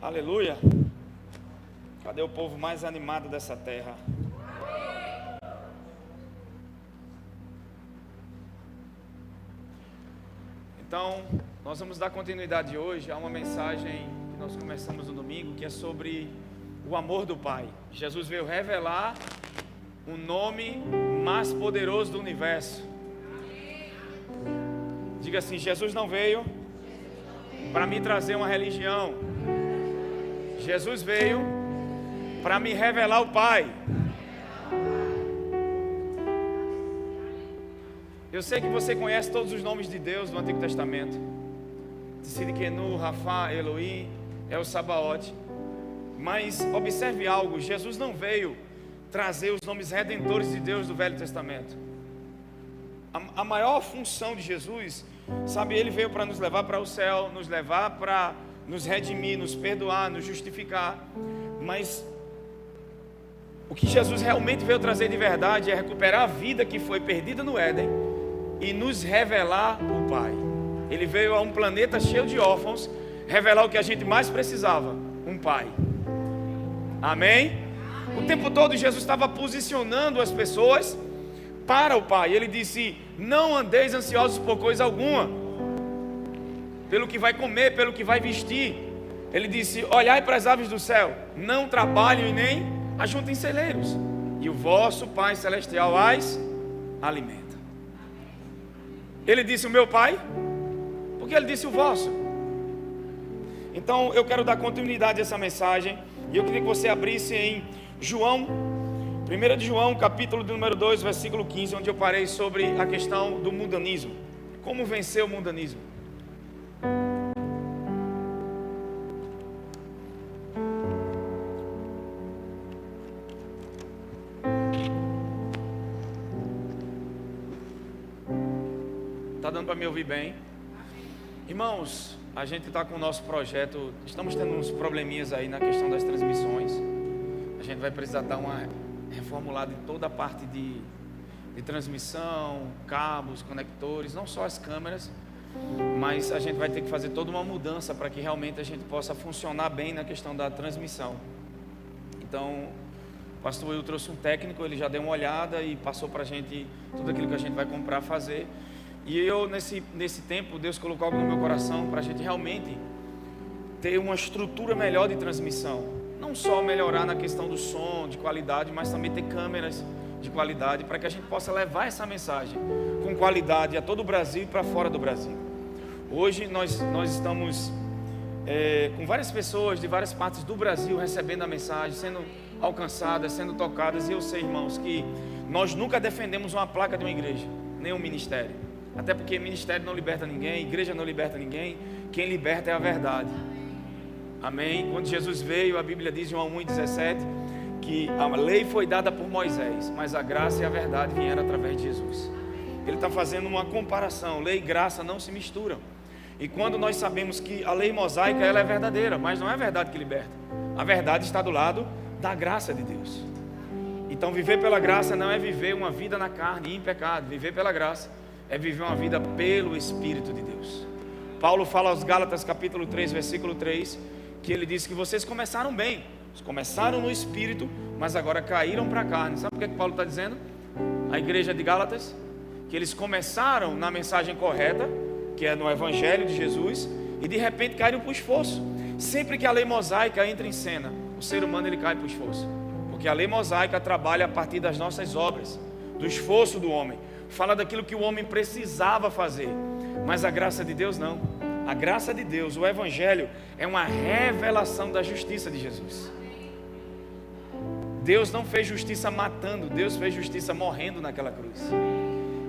Aleluia. Cadê o povo mais animado dessa terra? Então, nós vamos dar continuidade hoje a uma mensagem que nós começamos no domingo, que é sobre o amor do Pai. Jesus veio revelar o nome mais poderoso do universo. Diga assim: Jesus não veio para me trazer uma religião. Jesus veio para me revelar o Pai. Eu sei que você conhece todos os nomes de Deus do Antigo Testamento: Tzidkenu, Rafá, Elohim, El Sabaoth. Mas observe algo: Jesus não veio trazer os nomes redentores de Deus do Velho Testamento. A maior função de Jesus, sabe, Ele veio para nos levar para o céu, nos levar para nos redimir, nos perdoar, nos justificar. Mas o que Jesus realmente veio trazer de verdade é recuperar a vida que foi perdida no Éden e nos revelar o Pai. Ele veio a um planeta cheio de órfãos revelar o que a gente mais precisava: um Pai. Amém? O tempo todo Jesus estava posicionando as pessoas para o Pai. Ele disse: não andeis ansiosos por coisa alguma, pelo que vai comer, pelo que vai vestir. Ele disse: olhai para as aves do céu, não trabalhem e nem ajuntem celeiros, e o vosso Pai Celestial as alimenta. Ele disse o meu Pai, porque ele disse o vosso. Então eu quero dar continuidade a essa mensagem, e eu queria que você abrisse em João, 1 de João, capítulo de número 2, versículo 15, onde eu parei sobre a questão do mundanismo. Como vencer o mundanismo? Está dando para me ouvir bem? Irmãos, a gente está com o nosso projeto, estamos tendo uns probleminhas aí na questão das transmissões. A gente vai precisar dar uma reformulada em toda a parte de transmissão, cabos, conectores, não só as câmeras, mas a gente vai ter que fazer toda uma mudança para que realmente a gente possa funcionar bem na questão da transmissão. Então, o pastor Will trouxe um técnico, ele já deu uma olhada e passou para a gente tudo aquilo que a gente vai comprar, fazer. E eu, nesse tempo, Deus colocou algo no meu coração para a gente realmente ter uma estrutura melhor de transmissão. Não só melhorar na questão do som, de qualidade, mas também ter câmeras de qualidade para que a gente possa levar essa mensagem com qualidade a todo o Brasil e para fora do Brasil. Hoje nós estamos com várias pessoas de várias partes do Brasil recebendo a mensagem, sendo alcançadas, sendo tocadas. E eu sei, irmãos, que nós nunca defendemos uma placa de uma igreja, nem um ministério. Até porque ministério não liberta ninguém, igreja não liberta ninguém. Quem liberta é a verdade. Amém? Quando Jesus veio, a Bíblia diz em João 1,17 que a lei foi dada por Moisés, mas a graça e a verdade vieram através de Jesus. Ele está fazendo uma comparação. Lei e graça não se misturam. E quando nós sabemos que a lei mosaica ela é verdadeira, mas não é a verdade que liberta. A verdade está do lado da graça de Deus. Então viver pela graça não é viver uma vida na carne e em pecado. Viver pela graça é viver uma vida pelo Espírito de Deus. Paulo fala aos Gálatas capítulo 3, versículo 3, que ele diz que vocês começaram bem, começaram no Espírito, mas agora caíram para a carne. Sabe o que Paulo está dizendo? A igreja de Gálatas, que eles começaram na mensagem correta, que é no Evangelho de Jesus, e de repente caíram para o esforço. Sempre que a lei mosaica entra em cena, o ser humano ele cai para o esforço, porque a lei mosaica trabalha a partir das nossas obras, do esforço do homem, fala daquilo que o homem precisava fazer, mas a graça de Deus não. A graça de Deus, o Evangelho, é uma revelação da justiça de Jesus. Deus não fez justiça matando, Deus fez justiça morrendo naquela cruz.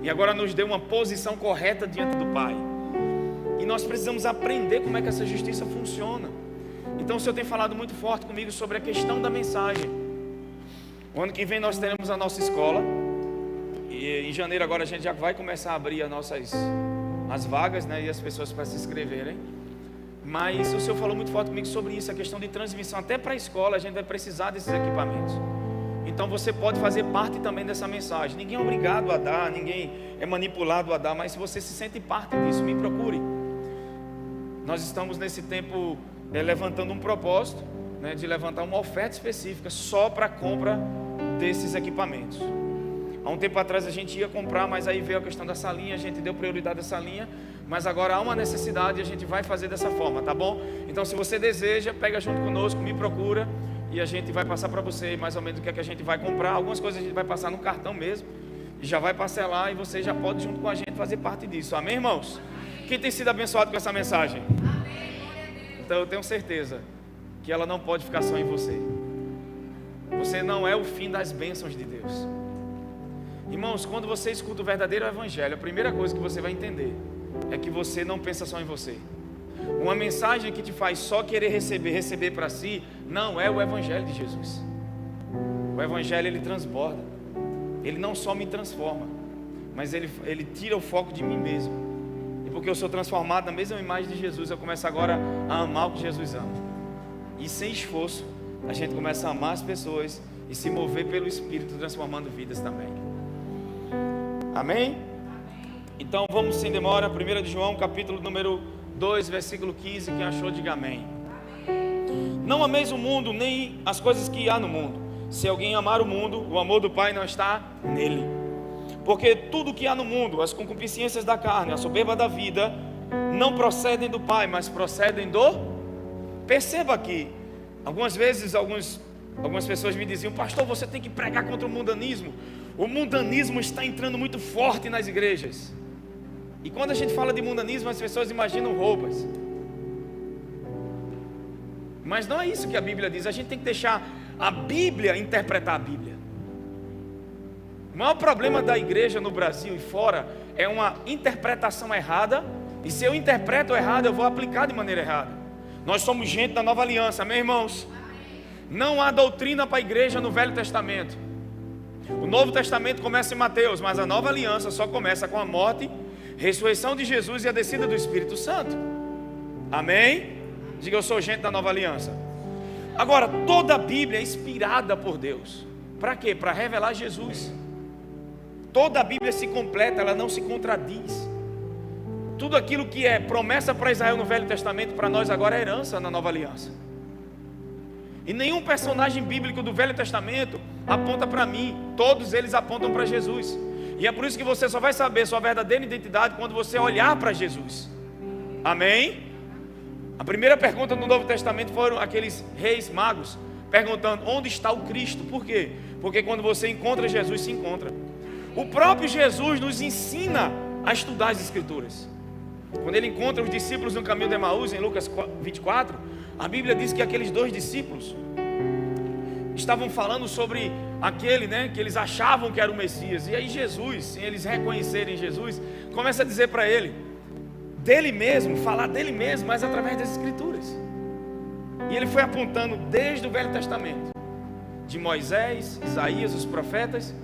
E agora nos deu uma posição correta diante do Pai. E nós precisamos aprender como é que essa justiça funciona. Então o Senhor tem falado muito forte comigo sobre a questão da mensagem. O ano que vem nós teremos a nossa escola. E em janeiro agora a gente já vai começar a abrir as vagas, né, e as pessoas para se inscreverem. Mas o Senhor falou muito forte comigo sobre isso, a questão de transmissão. Até para a escola a gente vai precisar desses equipamentos. Então você pode fazer parte também dessa mensagem. Ninguém é obrigado a dar, ninguém é manipulado a dar, mas se você se sente parte disso, me procure. Nós estamos nesse tempo levantando um propósito, né, de levantar uma oferta específica só para a compra desses equipamentos. Há um tempo atrás a gente ia comprar, mas aí veio a questão da salinha, a gente deu prioridade à salinha, mas agora há uma necessidade e a gente vai fazer dessa forma, tá bom? Então, se você deseja, pega junto conosco, me procura e a gente vai passar para você mais ou menos o que é que a gente vai comprar. Algumas coisas a gente vai passar no cartão mesmo e já vai parcelar, e você já pode junto com a gente fazer parte disso. Amém, irmãos? Quem tem sido abençoado com essa mensagem? Então eu tenho certeza que ela não pode ficar só em você. Você não é o fim das bênçãos de Deus. Irmãos, quando você escuta o verdadeiro evangelho, a primeira coisa que você vai entender é que você não pensa só em você. Uma mensagem que te faz só querer receber para si, não é o evangelho de Jesus. O evangelho, ele transborda. Ele não só me transforma, mas ele tira o foco de mim mesmo. E porque eu sou transformado na mesma imagem de Jesus, eu começo agora a amar o que Jesus ama. E sem esforço, a gente começa a amar as pessoas e se mover pelo Espírito, transformando vidas também. Amém? Então vamos sem demora, 1 de João, capítulo número 2, versículo 15, quem achou, diga amém. Não ameis o mundo, nem as coisas que há no mundo. Se alguém amar o mundo, o amor do Pai não está nele. Porque tudo que há no mundo, as concupiscências da carne, a soberba da vida, não procedem do Pai, mas procedem do... Perceba aqui, algumas vezes algumas pessoas me diziam: pastor, você tem que pregar contra o mundanismo. O mundanismo está entrando muito forte nas igrejas. E quando a gente fala de mundanismo, as pessoas imaginam roupas. Mas não é isso que a Bíblia diz. A gente tem que deixar a Bíblia interpretar a Bíblia. O maior problema da igreja no Brasil e fora é uma interpretação errada. E se eu interpreto errado, eu vou aplicar de maneira errada. Nós somos gente da nova aliança, amém, irmãos? Não há doutrina para a igreja no Velho Testamento. O Novo Testamento começa em Mateus, mas a nova aliança só começa com a morte, ressurreição de Jesus e a descida do Espírito Santo. Amém? Diga: eu sou gente da nova aliança. Agora, toda a Bíblia é inspirada por Deus. Para quê? Para revelar Jesus. Toda a Bíblia se completa, ela não se contradiz. Tudo aquilo que é promessa para Israel no Velho Testamento, para nós agora é herança na nova aliança. E nenhum personagem bíblico do Velho Testamento aponta para mim. Todos eles apontam para Jesus. E é por isso que você só vai saber sua verdadeira identidade quando você olhar para Jesus. Amém? A primeira pergunta no Novo Testamento foram aqueles reis magos perguntando: onde está o Cristo? Por quê? Porque quando você encontra Jesus, se encontra. O próprio Jesus nos ensina a estudar as Escrituras. Quando ele encontra os discípulos no caminho de Emaús, em Lucas 24, a Bíblia diz que aqueles dois discípulos estavam falando sobre aquele, que eles achavam que era o Messias. E aí Jesus, sem eles reconhecerem Jesus, começa a dizer para ele, dele mesmo, falar dele mesmo, mas através das Escrituras. E ele foi apontando desde o Velho Testamento, de Moisés, Isaías, os profetas,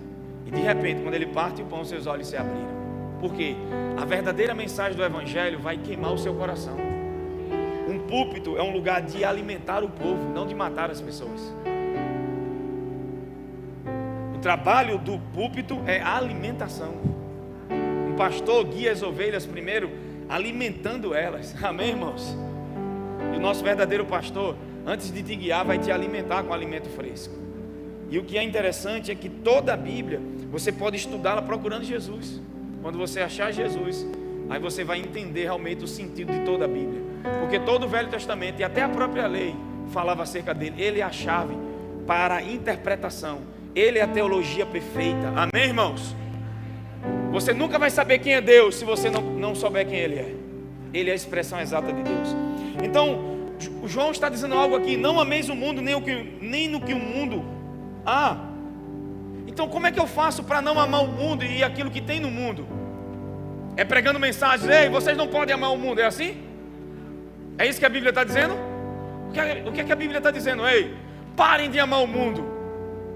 e de repente, quando ele parte o pão, seus olhos se abriram. Por quê? A verdadeira mensagem do Evangelho vai queimar o seu coração. Um púlpito é um lugar de alimentar o povo, não de matar as pessoas. O trabalho do púlpito é a alimentação. Um pastor guia as ovelhas primeiro, alimentando elas. Amém, irmãos? E o nosso verdadeiro pastor, antes de te guiar, vai te alimentar com alimento fresco. E o que é interessante é que toda a Bíblia, você pode estudá-la procurando Jesus. Quando você achar Jesus, aí você vai entender realmente o sentido de toda a Bíblia. Porque todo o Velho Testamento e até a própria lei falava acerca dele. Ele é a chave para a interpretação. Ele é a teologia perfeita. Amém, irmãos? Você nunca vai saber quem é Deus se você não souber quem Ele é. Ele é a expressão exata de Deus. Então, o João está dizendo algo aqui: não ameis o mundo nem no que o mundo há. Então como é que eu faço para não amar o mundo e aquilo que tem no mundo? É pregando mensagens: ei, vocês não podem amar o mundo, é assim? É isso que a Bíblia está dizendo? O que é que a Bíblia está dizendo? Ei, parem de amar o mundo.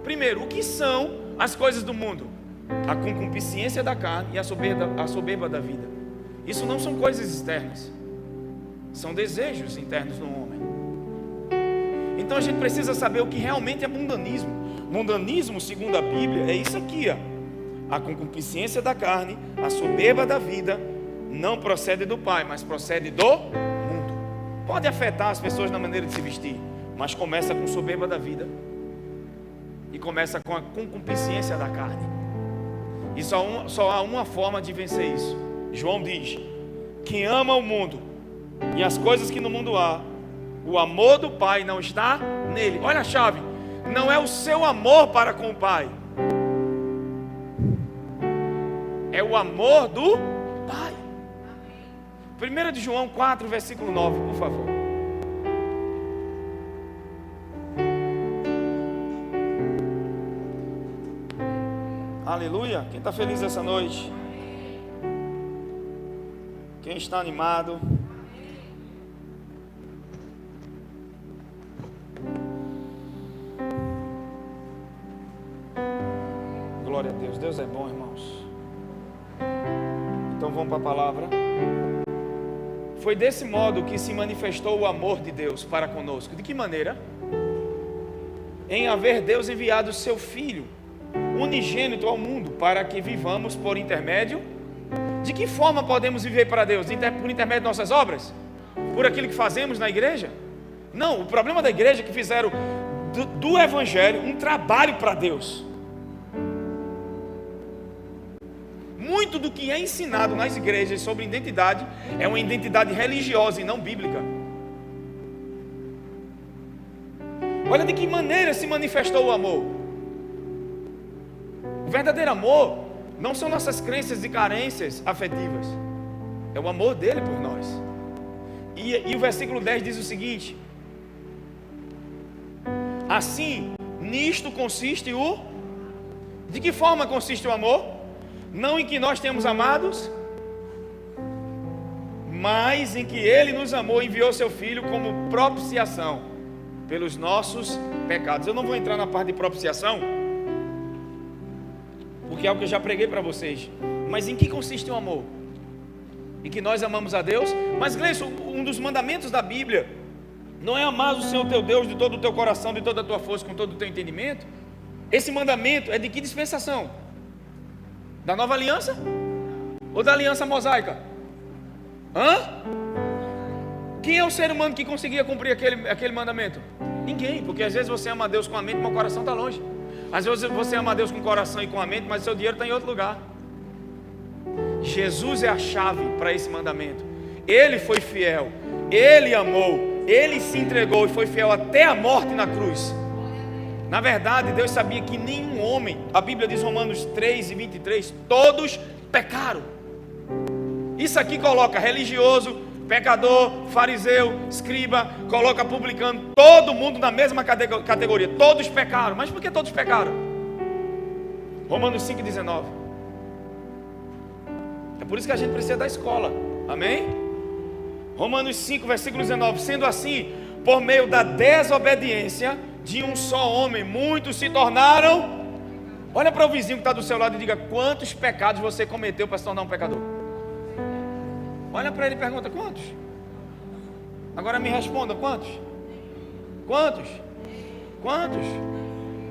Primeiro, o que são as coisas do mundo? A concupiscência da carne e a soberba da vida. Isso não são coisas externas, são desejos internos no homem. Então a gente precisa saber o que realmente é mundanismo. Mundanismo, segundo a Bíblia, é isso aqui, ó. A concupiscência da carne, a soberba da vida, não procede do Pai, mas procede do mundo. pode afetar as pessoas na maneira de se vestir, mas começa com soberba da vida e começa com a concupiscência da carne. E só há uma forma de vencer isso. João diz: quem ama o mundo e as coisas que no mundo há, o amor do Pai não está nele. Olha a chave: não é o seu amor para com o Pai, é o amor do Pai. 1 de João 4, versículo 9, por favor. Aleluia. Quem está feliz essa noite? Quem está animado? Glória a Deus. Deus é bom, irmãos. Então vamos para a palavra. Foi desse modo que se manifestou o amor de Deus para conosco. De que maneira? Em haver Deus enviado o seu Filho unigênito ao mundo, para que vivamos por intermédio. De que forma podemos viver para Deus? Por intermédio de nossas obras? Por aquilo que fazemos na igreja? Não, o problema da igreja é que fizeram do Evangelho um trabalho para Deus. Muito do que é ensinado nas igrejas sobre identidade é uma identidade religiosa e não bíblica. Olha de que maneira se manifestou o amor. O verdadeiro amor não são nossas crenças e carências afetivas, é o amor dele por nós. E o versículo 10 diz o seguinte: assim, nisto consiste o... De que forma consiste o amor? Não em que nós temos amados, mas em que ele nos amou e enviou seu Filho como propiciação pelos nossos pecados. Eu não vou entrar na parte de propiciação, porque é algo que eu já preguei para vocês. Mas em que consiste o amor? Em que nós amamos a Deus. Mas Gleison, um dos mandamentos da Bíblia não é amar o Senhor teu Deus de todo o teu coração, de toda a tua força, com todo o teu entendimento. Esse mandamento é de que dispensação? Da nova aliança? Ou da aliança mosaica? Quem é o ser humano que conseguia cumprir aquele mandamento? Ninguém, porque às vezes você ama a Deus com a mente, mas o coração está longe. Às vezes você ama a Deus com o coração e com a mente, mas o seu dinheiro está em outro lugar. Jesus é a chave para esse mandamento. Ele foi fiel, ele amou, ele se entregou e foi fiel até a morte na cruz. Na verdade, Deus sabia que nenhum homem, a Bíblia diz Romanos 3 e 23, todos pecaram. Isso aqui coloca religioso, pecador, fariseu, escriba, coloca publicano, todo mundo na mesma categoria. Todos pecaram. Mas por que todos pecaram? Romanos 5,19. É por isso que a gente precisa da escola. Amém? Romanos 5, versículo 19. Sendo assim, por meio da desobediência de um só homem, muitos se tornaram... Olha para o vizinho que está do seu lado e diga: quantos pecados você cometeu para se tornar um pecador? Olha para ele e pergunta: quantos? Agora me responda: quantos? Quantos? Quantos?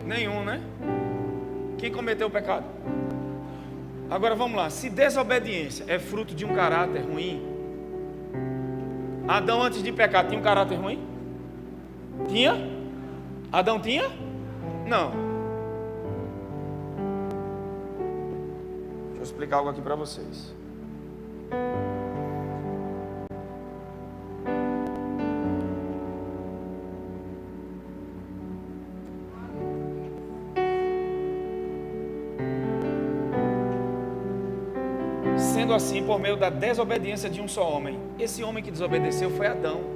Nenhum, né? Quem cometeu o pecado? Agora vamos lá. Se desobediência é fruto de um caráter ruim, Adão antes de pecar tinha um caráter ruim? Tinha? Adão tinha? Não. Deixa eu explicar algo aqui para vocês. Sendo assim, por meio da desobediência de um só homem, esse homem que desobedeceu foi Adão.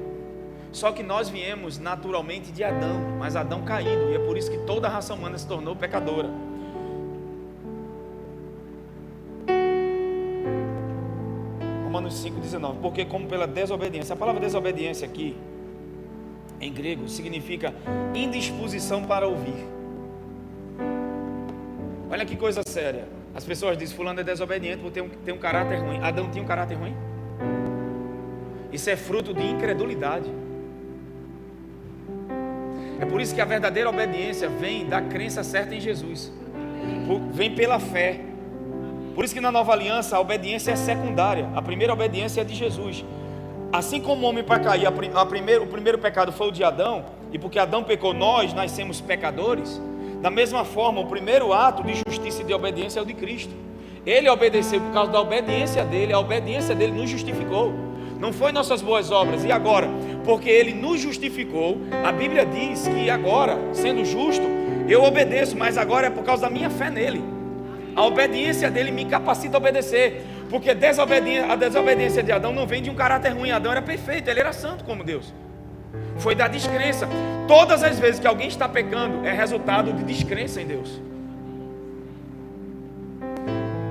Só que nós viemos naturalmente de Adão, mas Adão caído, e é por isso que toda a raça humana se tornou pecadora. Romanos 5,19. Porque como pela desobediência, a palavra desobediência aqui em grego significa indisposição para ouvir. Olha que coisa séria. As pessoas dizem: fulano é desobediente porque tem um caráter ruim. Adão tinha um caráter ruim? Isso é fruto de incredulidade. É por isso que a verdadeira obediência vem da crença certa em Jesus, vem pela fé. Por isso que na nova aliança a obediência é secundária. A primeira obediência é de Jesus. assim como o homem para cair, o primeiro pecado foi o de Adão, e porque Adão pecou, nós nascemos pecadores. Da mesma forma, o primeiro ato de justiça e de obediência é o de Cristo. Ele obedeceu por causa da obediência dele, a obediência dele nos justificou. Não foi nossas boas obras. E agora, porque ele nos justificou, a Bíblia diz que agora, sendo justo, eu obedeço, mas agora é por causa da minha fé nele. A obediência dele me capacita a obedecer. Porque a desobediência de Adão não vem de um caráter ruim. Adão era perfeito, ele era santo como Deus. Foi da descrença. Todas as vezes que alguém está pecando, é resultado de descrença em Deus.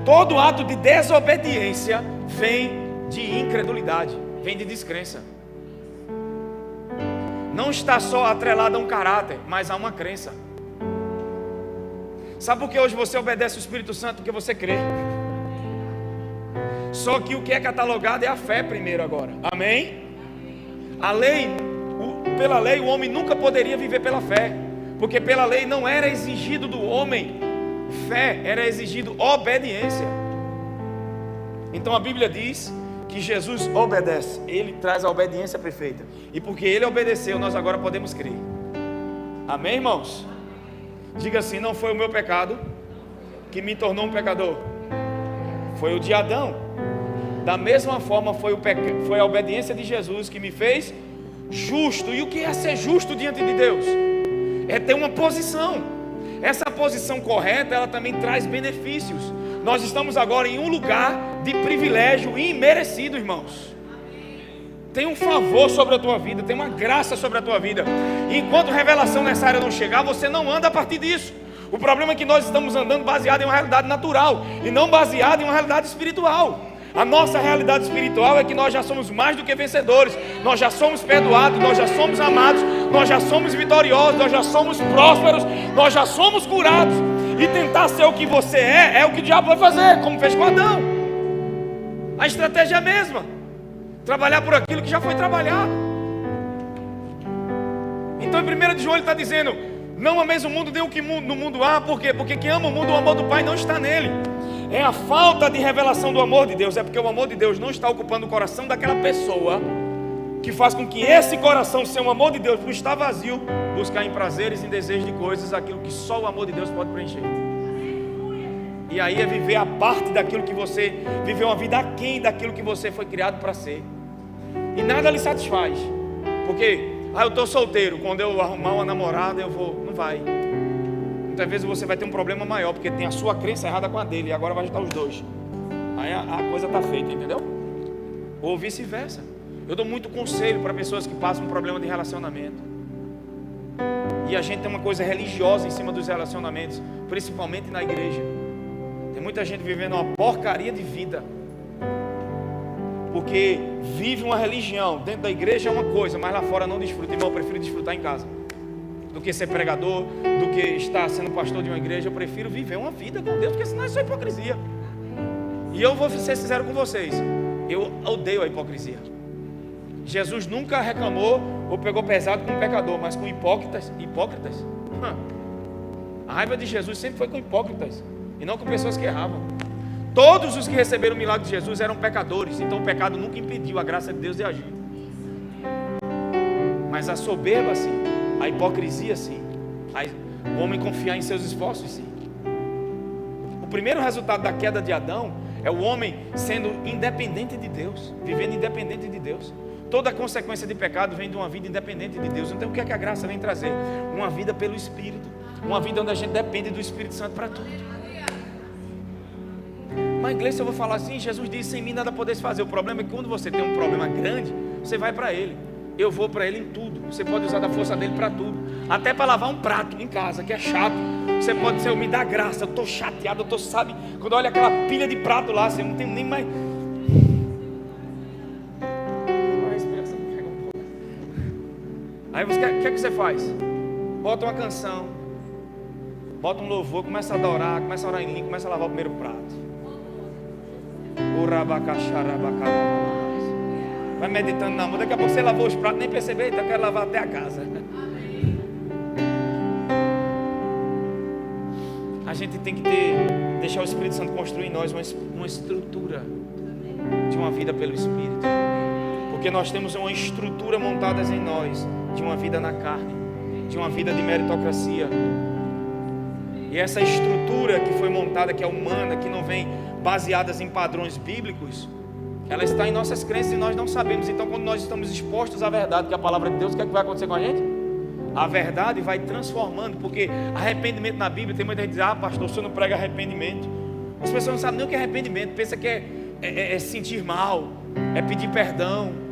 Todo ato de desobediência vem de incredulidade, vem de descrença. Não está só atrelado a um caráter, mas a uma crença. Sabe por que hoje você obedece o Espírito Santo? Porque você crê. Só que o que é catalogado é a fé primeiro agora. Amém? A lei, pela lei o homem nunca poderia viver pela fé, porque pela lei não era exigido do homem fé, era exigido obediência. Então a Bíblia diz que Jesus obedece, ele traz a obediência perfeita, e porque ele obedeceu, nós agora podemos crer. Amém, irmãos? Diga assim: não foi o meu pecado que me tornou um pecador, foi o de Adão. Da mesma forma foi a obediência de Jesus que me fez justo. E o que é ser justo diante de Deus? É ter uma posição. Essa posição correta, ela também traz benefícios. Nós estamos agora em um lugar de privilégio imerecido, irmãos. Tem um favor sobre a tua vida, tem uma graça sobre a tua vida. E enquanto revelação nessa área não chegar, você não anda a partir disso. O problema é que nós estamos andando baseado em uma realidade natural e não baseado em uma realidade espiritual. A nossa realidade espiritual é que nós já somos mais do que vencedores. Nós já somos perdoados, nós já somos amados, nós já somos vitoriosos, nós já somos prósperos, nós já somos curados. E tentar ser o que você é o que o diabo vai fazer, como fez com Adão. A estratégia é a mesma: trabalhar por aquilo que já foi trabalhado. Então em 1 de João ele está dizendo: não ameis o mundo nem o que no mundo há. Por quê? Porque quem ama o mundo, o amor do Pai não está nele. É a falta de revelação do amor de Deus. É porque o amor de Deus não está ocupando o coração daquela pessoa, que faz com que esse coração, sem o amor de Deus, por estar vazio, buscar em prazeres, em desejos de coisas, aquilo que só o amor de Deus pode preencher. E aí é viver a parte daquilo que você viver, uma vida aquém daquilo que você foi criado para ser. E nada lhe satisfaz. Porque eu estou solteiro, quando eu arrumar uma namorada eu vou. Não vai. Muitas vezes você vai ter um problema maior, porque tem a sua crença errada com a dele, e agora vai juntar os dois. Aí a coisa está feita, entendeu? Ou vice-versa. Eu dou muito conselho para pessoas que passam um problema de relacionamento. E a gente tem uma coisa religiosa em cima dos relacionamentos, principalmente na igreja. Tem muita gente vivendo uma porcaria de vida, porque vive uma religião. Dentro da igreja é uma coisa, mas lá fora não desfruta. Irmão, eu prefiro desfrutar em casa do que ser pregador, do que estar sendo pastor de uma igreja. Eu prefiro viver uma vida com Deus, porque senão é só hipocrisia. E eu vou ser sincero com vocês, eu odeio a hipocrisia. Jesus nunca reclamou ou pegou pesado com um pecador, mas com hipócritas. A raiva de Jesus sempre foi com hipócritas, e não com pessoas que erravam. Todos os que receberam o milagre de Jesus eram pecadores, então o pecado nunca impediu a graça de Deus de agir. Mas a soberba sim, a hipocrisia sim, o homem confiar em seus esforços sim. O primeiro resultado da queda de Adão é o homem sendo independente de Deus, vivendo independente de Deus. Toda consequência de pecado vem de uma vida independente de Deus. Então o que é que a graça vem trazer? Uma vida pelo Espírito, uma vida onde a gente depende do Espírito Santo para tudo. Mas igreja, eu vou falar assim, Jesus disse: sem mim nada podeis fazer. O problema é que quando você tem um problema grande, você vai para Ele. Eu vou para Ele em tudo. Você pode usar da força dele para tudo, até para lavar um prato em casa, que é chato. Você pode dizer: me dá graça, eu estou chateado, sabe, quando olha aquela pilha de prato lá, você não tem nem mais. Aí o que é que você faz? Bota uma canção, bota um louvor, começa a adorar, começa a orar em língua, começa a lavar o primeiro prato. Vai meditando na música, daqui a pouco você lavou os pratos, nem percebeu, então eu quero lavar até a casa. A gente tem que deixar o Espírito Santo construir em nós uma estrutura de uma vida pelo Espírito. Porque nós temos uma estrutura montada em nós de uma vida na carne, de uma vida de meritocracia. E essa estrutura que foi montada, que é humana, que não vem baseadas em padrões bíblicos, ela está em nossas crenças e nós não sabemos. Então, quando nós estamos expostos à verdade, que é a palavra de Deus, o que é que vai acontecer com a gente? A verdade vai transformando, porque arrependimento na Bíblia, tem muita gente que diz: ah, pastor, o senhor não prega arrependimento. As pessoas não sabem nem o que é arrependimento, pensa que é sentir mal, é pedir perdão.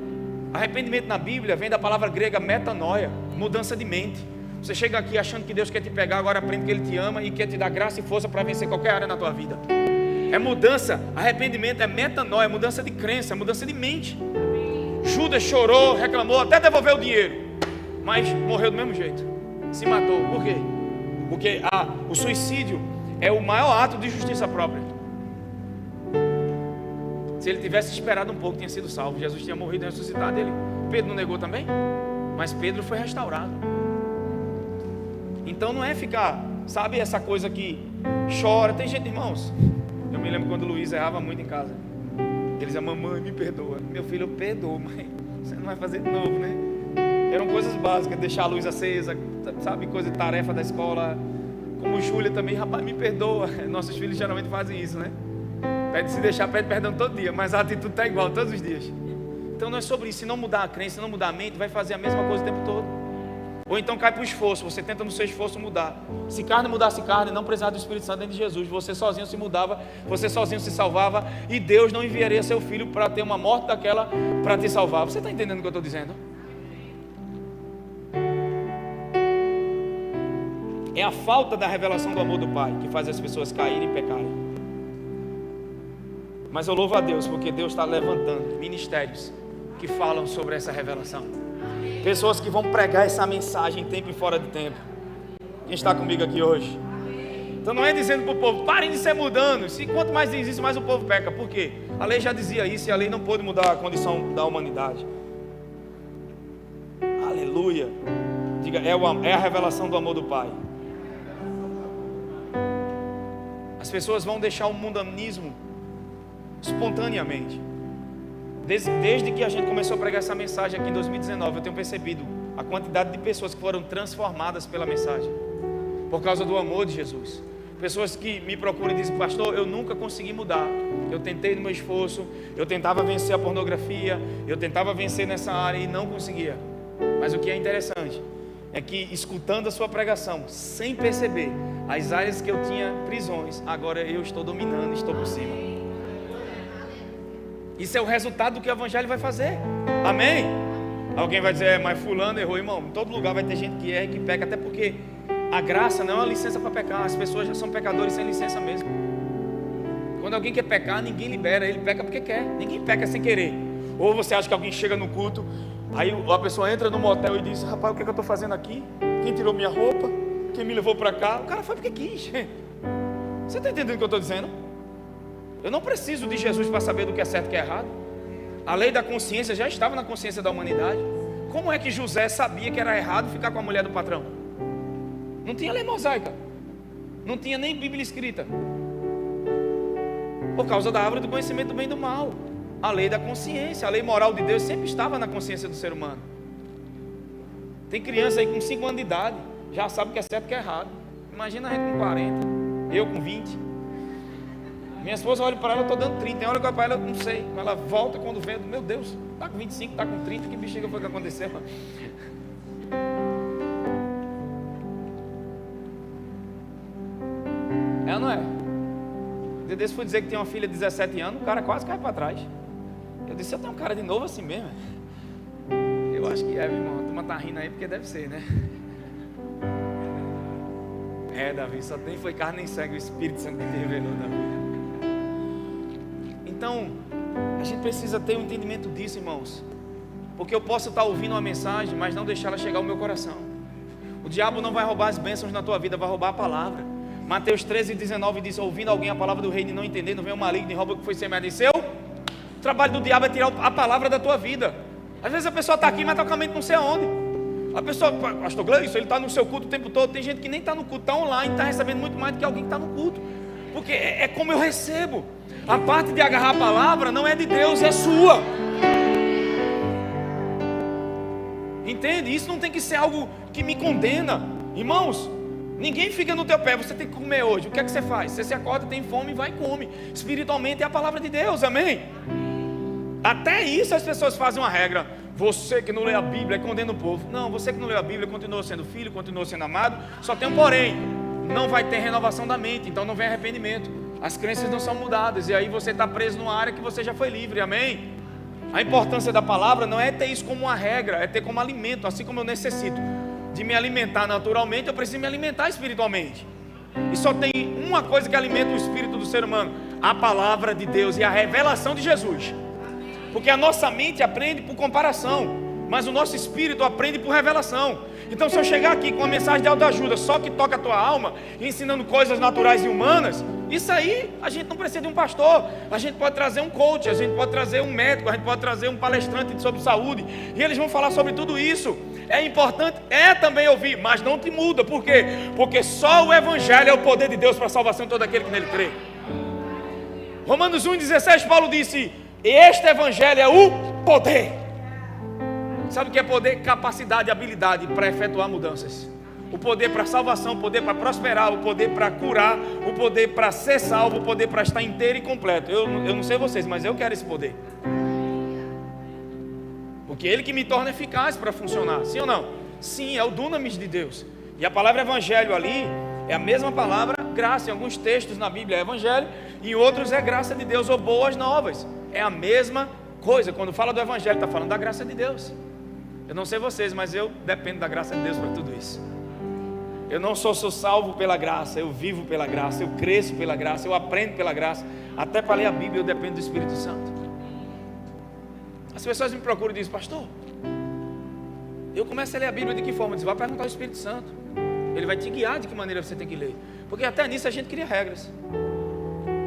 Arrependimento na Bíblia vem da palavra grega metanoia, mudança de mente. Você chega aqui achando que Deus quer te pegar, agora aprende que Ele te ama e quer te dar graça e força para vencer qualquer área na tua vida. É mudança, arrependimento é metanoia, é mudança de crença, é mudança de mente. Judas chorou, reclamou, até devolveu o dinheiro, mas morreu do mesmo jeito, se matou. Por quê? Porque o suicídio é o maior ato de justiça própria. Se ele tivesse esperado um pouco, tinha sido salvo. Jesus tinha morrido e ressuscitado ele. Pedro não negou também? Mas Pedro foi restaurado. Então não é ficar, sabe, essa coisa que chora. Tem gente, irmãos, eu me lembro quando o Luiz errava muito em casa. Ele dizia: mamãe, me perdoa. Meu filho, eu perdoo, mas você não vai fazer de novo, né? Eram coisas básicas, deixar a luz acesa, sabe, coisa de tarefa da escola. Como Júlia também: rapaz, me perdoa. Nossos filhos geralmente fazem isso, né? Pede, se deixar, pede perdão todo dia, mas a atitude está igual todos os dias. Então não é sobre isso. Se não mudar a crença, se não mudar a mente, vai fazer a mesma coisa o tempo todo. Ou então cai para o esforço, você tenta no seu esforço mudar. Se carne mudasse carne, não precisava do Espírito Santo dentro de Jesus. Você sozinho se mudava, você sozinho se salvava, e Deus não enviaria seu filho para ter uma morte daquela para te salvar. Você está entendendo o que eu estou dizendo? É a falta da revelação do amor do Pai que faz as pessoas caírem e pecarem. Mas eu louvo a Deus, porque Deus está levantando ministérios que falam sobre essa revelação. Pessoas que vão pregar essa mensagem em tempo e fora de tempo. Quem está comigo aqui hoje? Então não é dizendo para o povo: parem de ser mudando. Se quanto mais diz isso, mais o povo peca. Por quê? A lei já dizia isso e a lei não pôde mudar a condição da humanidade. Aleluia. Diga: é a revelação do amor do Pai. As pessoas vão deixar o mundanismo espontaneamente. Desde que a gente começou a pregar essa mensagem aqui em 2019, eu tenho percebido a quantidade de pessoas que foram transformadas pela mensagem, por causa do amor de Jesus. Pessoas que me procuram e dizem: pastor, eu nunca consegui mudar. Eu tentei no meu esforço, eu tentava vencer a pornografia, eu tentava vencer nessa área e não conseguia. Mas o que é interessante é que, escutando a sua pregação, sem perceber, as áreas que eu tinha prisões, agora eu estou dominando, estou por cima. Isso é o resultado do que o Evangelho vai fazer. Amém? Alguém vai dizer: mas fulano errou. Irmão, em todo lugar vai ter gente que erra e que peca. Até porque a graça não é uma licença para pecar. As pessoas já são pecadores sem licença mesmo. Quando alguém quer pecar, ninguém libera. Ele peca porque quer. Ninguém peca sem querer. Ou você acha que alguém chega no culto, aí a pessoa entra no motel e diz: rapaz, o que eu estou fazendo aqui? Quem tirou minha roupa? Quem me levou para cá? O cara foi porque quis. Você está entendendo o que eu estou dizendo? Eu não preciso de Jesus para saber do que é certo e o que é errado. A lei da consciência já estava na consciência da humanidade. Como é que José sabia que era errado ficar com a mulher do patrão? Não tinha lei mosaica, não tinha nem Bíblia escrita, por causa da árvore do conhecimento do bem e do mal. A lei da consciência, a lei moral de Deus sempre estava na consciência do ser humano. Tem criança aí com 5 anos de idade, já sabe o que é certo e o que é errado. Imagina a gente com 40, eu com 20. Minha esposa olha para ela, eu estou dando 30. Tem hora que eu olho para ela, eu não sei. Ela volta quando vê, meu Deus, está com 25, está com 30, que bexiga foi que aconteceu? É ou não é? Um dia desse fui dizer que tinha uma filha de 17 anos, o cara quase cai para trás. Eu disse: eu tenho um cara de novo assim mesmo? Eu acho que é, meu irmão. A turma está rindo aí porque deve ser, né? É, Davi, só tem foi carne nem sangue, o Espírito Santo que te revelou, Davi. Então, a gente precisa ter um entendimento disso, irmãos. Porque eu posso estar ouvindo uma mensagem, mas não deixar ela chegar ao meu coração. O diabo não vai roubar as bênçãos na tua vida, vai roubar a palavra. Mateus 13:19 diz: ouvindo alguém a palavra do reino e não entendendo, vem o maligno e rouba o que foi semeado em seu. O trabalho do diabo é tirar a palavra da tua vida. Às vezes a pessoa está aqui, mas está com a mente não sei aonde. A pessoa: pastor Gleison, ele está no seu culto o tempo todo. Tem gente que nem está no culto, está online, está recebendo muito mais do que alguém que está no culto. Porque é como eu recebo. A parte de agarrar a palavra não é de Deus, é sua. Entende? Isso não tem que ser algo que me condena. Irmãos, ninguém fica no teu pé, você tem que comer hoje. O que é que você faz? Você se acorda, tem fome, vai e come. Espiritualmente é a palavra de Deus, amém? Até isso as pessoas fazem uma regra. Você que não lê a Bíblia condena o povo. Não, você que não lê a Bíblia continua sendo filho, continua sendo amado. Só tem um porém: não vai ter renovação da mente, então não vem arrependimento. As crenças não são mudadas, e aí você está preso numa área que você já foi livre, amém? A importância da palavra não é ter isso como uma regra, é ter como alimento. Assim como eu necessito de me alimentar naturalmente, eu preciso me alimentar espiritualmente. E só tem uma coisa que alimenta o espírito do ser humano: a palavra de Deus e a revelação de Jesus. Porque a nossa mente aprende por comparação, mas o nosso espírito aprende por revelação. Então, se eu chegar aqui com uma mensagem de autoajuda só que toca a tua alma, ensinando coisas naturais e humanas, isso aí a gente não precisa de um pastor. A gente pode trazer um coach, a gente pode trazer um médico, a gente pode trazer um palestrante sobre saúde, e eles vão falar sobre tudo isso. É importante, também ouvir, mas não te muda. Por quê? Porque só o Evangelho é o poder de Deus para a salvação de todo aquele que nele crê. Romanos 1,16, Paulo disse: este Evangelho é o poder. Sabe o que é poder? Capacidade, habilidade para efetuar mudanças. O poder para salvação, o poder para prosperar, o poder para curar, o poder para ser salvo, o poder para estar inteiro e completo. Eu não sei vocês, mas eu quero esse poder. Porque ele que me torna eficaz para funcionar, sim ou não? Sim, é o dunamis de Deus. E a palavra evangelho ali é a mesma palavra graça. Em alguns textos na Bíblia é evangelho, em outros é graça de Deus ou boas novas. É a mesma coisa. Quando fala do evangelho, está falando da graça de Deus. Eu não sei vocês, mas eu dependo da graça de Deus para tudo isso. Eu não sou salvo pela graça, eu vivo pela graça, eu cresço pela graça, eu aprendo pela graça. Até para ler a Bíblia eu dependo do Espírito Santo. As pessoas me procuram e dizem: pastor, eu começo a ler a Bíblia de que forma? Diz: vai perguntar ao Espírito Santo. Ele vai te guiar de que maneira você tem que ler. Porque até nisso a gente cria regras.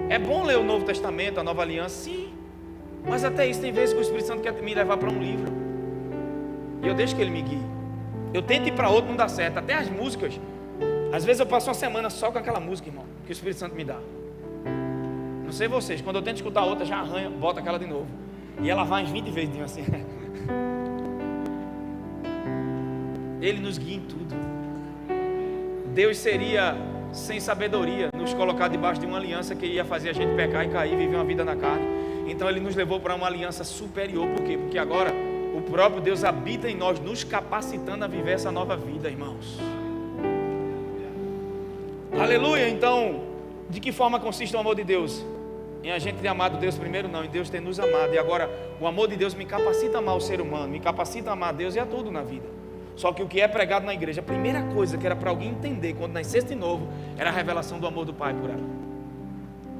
É bom ler o Novo Testamento, a Nova Aliança, sim. Mas até isso tem vezes que o Espírito Santo quer me levar para um livro. E eu deixo que ele me guie. Eu tento ir para outro, não dá certo. Até as músicas. Às vezes eu passo uma semana só com aquela música, irmão, que o Espírito Santo me dá. Não sei vocês, quando eu tento escutar outra, já arranha, bota aquela de novo. E ela vai uns 20 vezes assim. Ele nos guia em tudo. Deus seria sem sabedoria nos colocar debaixo de uma aliança que ia fazer a gente pecar e cair, viver uma vida na carne. Então ele nos levou para uma aliança superior. Por quê? Porque agora o próprio Deus habita em nós, nos capacitando a viver essa nova vida, irmãos. Aleluia. Então, de que forma consiste o amor de Deus? Em a gente ter amado Deus primeiro? Não, em Deus ter nos amado. E agora o amor de Deus me capacita a amar o ser humano, me capacita a amar Deus e a tudo na vida. Só que o que é pregado na igreja, a primeira coisa que era para alguém entender quando nascesse de novo, era a revelação do amor do Pai por ela.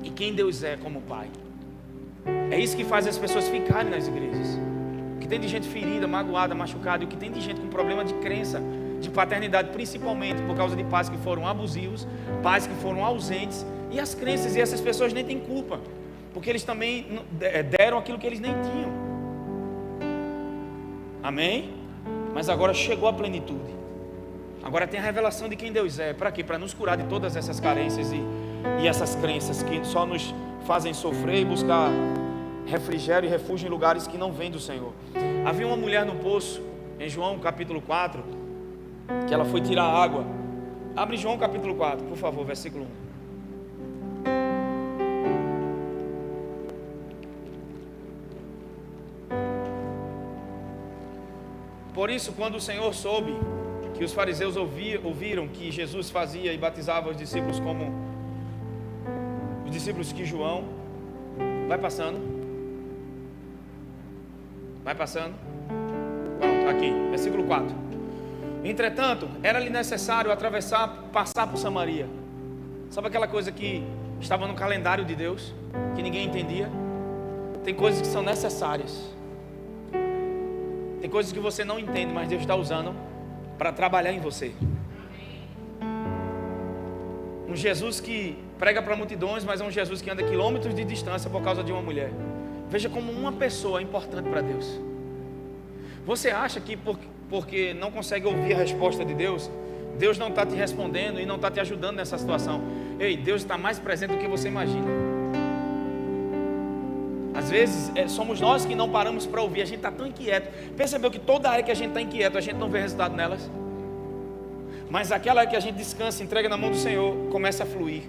E quem Deus é como Pai. É isso que faz as pessoas ficarem nas igrejas. O que tem de gente ferida, magoada, machucada, e o que tem de gente com problema de crença, de paternidade, principalmente por causa de pais que foram abusivos, pais que foram ausentes, e as crenças, e essas pessoas nem têm culpa, porque eles também deram aquilo que eles nem tinham. Amém? Mas agora chegou a plenitude. Agora tem a revelação de quem Deus é. Para quê? Para nos curar de todas essas carências e essas crenças que só nos fazem sofrer e buscar refrigério e refúgio em lugares que não vêm do Senhor. Havia uma mulher no poço, em João capítulo 4, que ela foi tirar água. Abre João capítulo 4, por favor, versículo 1. Por isso, quando o Senhor soube que os fariseus ouviram que Jesus fazia e batizava os discípulos como os discípulos que João, vai passando, pronto, aqui, versículo 4. Entretanto, era-lhe necessário passar por Samaria. Sabe aquela coisa que estava no calendário de Deus, que ninguém entendia? Tem coisas que são necessárias. Tem coisas que você não entende, mas Deus está usando para trabalhar em você. Um Jesus que prega para multidões, mas é um Jesus que anda quilômetros de distância por causa de uma mulher. Veja como uma pessoa é importante para Deus. Você acha que porque não consegue ouvir a resposta de Deus, Deus não está te respondendo e não está te ajudando nessa situação? Ei, Deus está mais presente do que você imagina. Às vezes somos nós que não paramos para ouvir. A gente está tão inquieto. Percebeu que toda área que a gente está inquieto, a gente não vê resultado nelas? Mas aquela que a gente descansa, entrega na mão do Senhor, começa a fluir.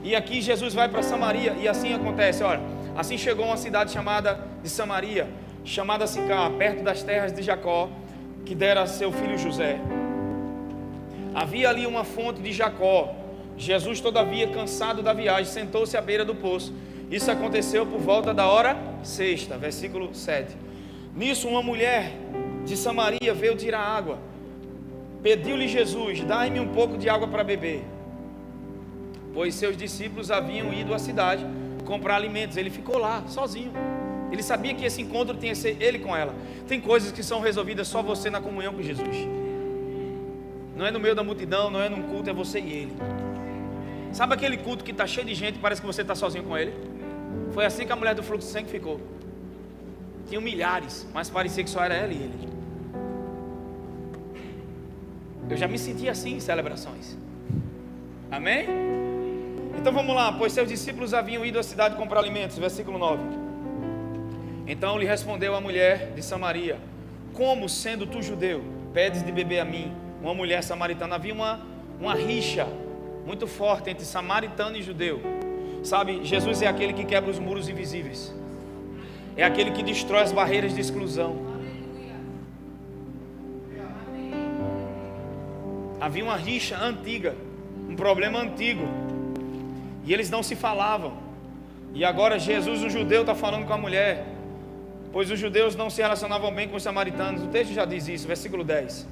E aqui Jesus vai para Samaria, e assim acontece. Olha, assim chegou a uma cidade chamada de Samaria, chamada Sicar, perto das terras de Jacó, que dera a seu filho José. Havia ali uma fonte de Jacó. Jesus, todavia, cansado da viagem, sentou-se à beira do poço. Isso aconteceu por volta da hora sexta, versículo 7. Nisso uma mulher de Samaria veio tirar água. Pediu-lhe Jesus: dai-me um pouco de água para beber, pois seus discípulos haviam ido à cidade comprar alimentos. Ele ficou lá, sozinho. Ele sabia que esse encontro tinha que ser ele com ela. Tem coisas que são resolvidas só você na comunhão com Jesus. Não é no meio da multidão, não é num culto, é você e ele. Sabe aquele culto que está cheio de gente e parece que você está sozinho com ele? Foi assim que a mulher do fluxo de sangue ficou. Tinham milhares, mas parecia que só era ela e ele. Eu já me senti assim em celebrações. Amém? Então vamos lá. Pois seus discípulos haviam ido à cidade comprar alimentos. Versículo 9. Então lhe respondeu a mulher de Samaria: como, sendo tu judeu, pedes de beber a mim, uma mulher samaritana? Havia uma rixa muito forte entre samaritano e judeu. Sabe, Jesus é aquele que quebra os muros invisíveis. É aquele que destrói as barreiras de exclusão. Havia uma rixa antiga, um problema antigo, e eles não se falavam. E agora Jesus, o judeu, está falando com a mulher, pois os judeus não se relacionavam bem com os samaritanos. O texto já diz isso, versículo 10.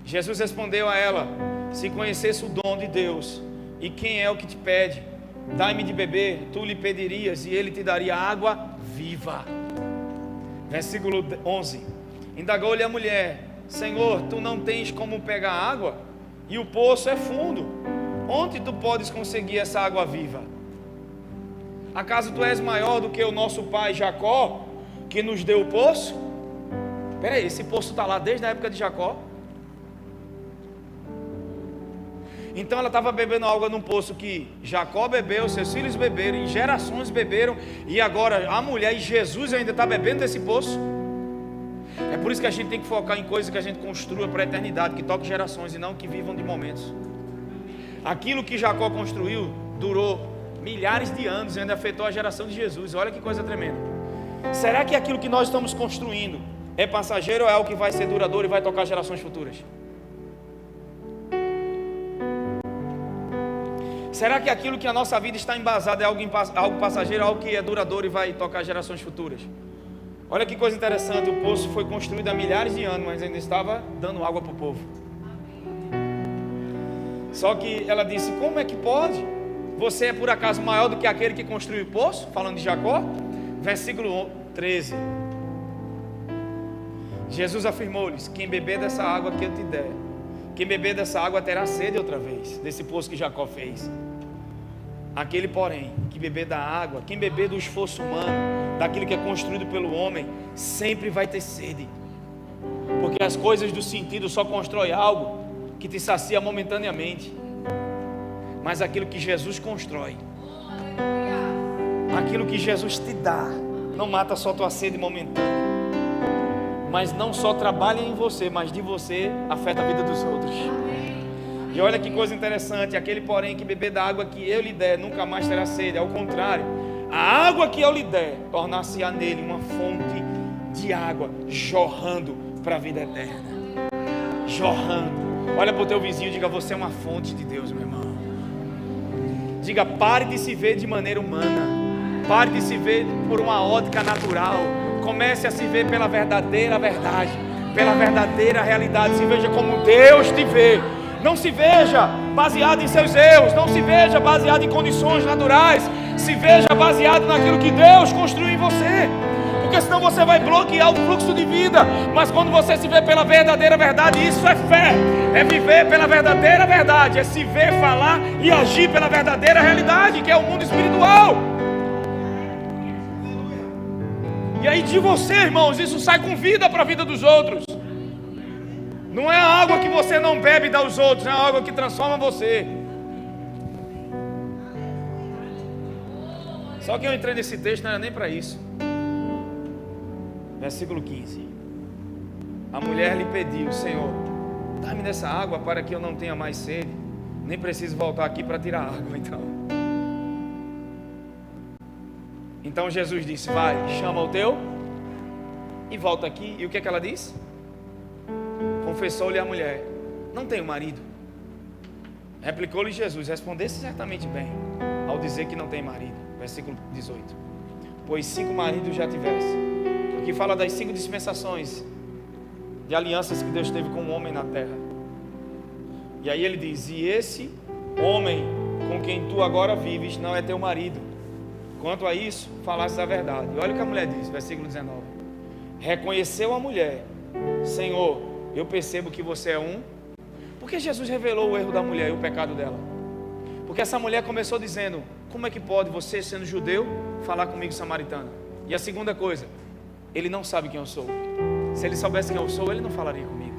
Jesus respondeu a ela: se conhecesse o dom de Deus, e quem é o que te pede, dai-me de beber, tu lhe pedirias, e ele te daria água viva. Versículo 11. Indagou-lhe a mulher: Senhor, tu não tens como pegar água, e o poço é fundo. Onde tu podes conseguir essa água viva? Acaso tu és maior do que o nosso pai Jacó, que nos deu o poço? Espera aí, esse poço está lá desde a época de Jacó? Então ela estava bebendo água num poço que Jacó bebeu, seus filhos beberam, e gerações beberam, e agora a mulher e Jesus ainda está bebendo desse poço. É por isso que a gente tem que focar em coisas que a gente construa para a eternidade, que toque gerações e não que vivam de momentos. Aquilo que Jacó construiu durou milhares de anos e ainda afetou a geração de Jesus. Olha que coisa tremenda. Será que aquilo que nós estamos construindo é passageiro ou é algo que vai ser duradouro e vai tocar gerações futuras? Será que aquilo que a nossa vida está embasada é algo passageiro, algo que é duradouro e vai tocar gerações futuras? Olha que coisa interessante, o poço foi construído há milhares de anos, mas ainda estava dando água para o povo. Só que ela disse: como é que pode? Você é por acaso maior do que aquele que construiu o poço? Falando de Jacó. Versículo 13. Jesus afirmou-lhes: quem beber dessa água que eu te der, quem beber dessa água terá sede outra vez, desse poço que Jacó fez. Aquele, porém, que beber da água, quem beber do esforço humano, daquilo que é construído pelo homem, sempre vai ter sede. Porque as coisas do sentido só constroem algo que te sacia momentaneamente. Mas aquilo que Jesus constrói, aquilo que Jesus te dá, não mata só tua sede momentânea, mas não só trabalha em você, mas de você afeta a vida dos outros. E olha que coisa interessante: aquele, porém, que beber da água que eu lhe der, nunca mais terá sede. Ao contrário, a água que eu lhe der, tornar-se-á nele uma fonte de água jorrando para a vida eterna. Jorrando. Olha para o teu vizinho e diga: você é uma fonte de Deus, meu irmão. Diga: pare de se ver de maneira humana, pare de se ver por uma ótica natural, comece a se ver pela verdadeira verdade, pela verdadeira realidade. Se veja como Deus te vê. Não se veja baseado em seus erros, não se veja baseado em condições naturais, se veja baseado naquilo que Deus construiu em você, porque senão você vai bloquear o fluxo de vida. Mas quando você se vê pela verdadeira verdade, isso é fé, é viver pela verdadeira verdade, é se ver, falar e agir pela verdadeira realidade, que é o mundo espiritual. E aí de você, irmãos, isso sai com vida para a vida dos outros. Não é a água que você não bebe e dá aos outros, é a água que transforma você. Só que eu entrei nesse texto não era nem para isso. Versículo 15. A mulher lhe pediu: Senhor, dá-me dessa água para que eu não tenha mais sede, nem preciso voltar aqui para tirar água. Então Jesus disse: vai, chama o teu e volta aqui. E o que é que ela disse? Confessou-lhe a mulher: não tenho marido. Replicou-lhe Jesus: respondesse certamente bem ao dizer que não tem marido. Versículo 18. Pois 5 maridos já tivesse. Aqui fala das 5 dispensações de alianças que Deus teve com o homem na terra. E aí ele diz: e esse homem com quem tu agora vives não é teu marido. Quanto a isso, falaste a verdade. E olha o que a mulher diz, versículo 19. Reconheceu a mulher: Senhor, eu percebo que você é um. Porque Jesus revelou o erro da mulher e o pecado dela. Porque essa mulher começou dizendo: como é que pode você, sendo judeu, falar comigo samaritano? E a segunda coisa: ele não sabe quem eu sou. Se ele soubesse quem eu sou, ele não falaria comigo.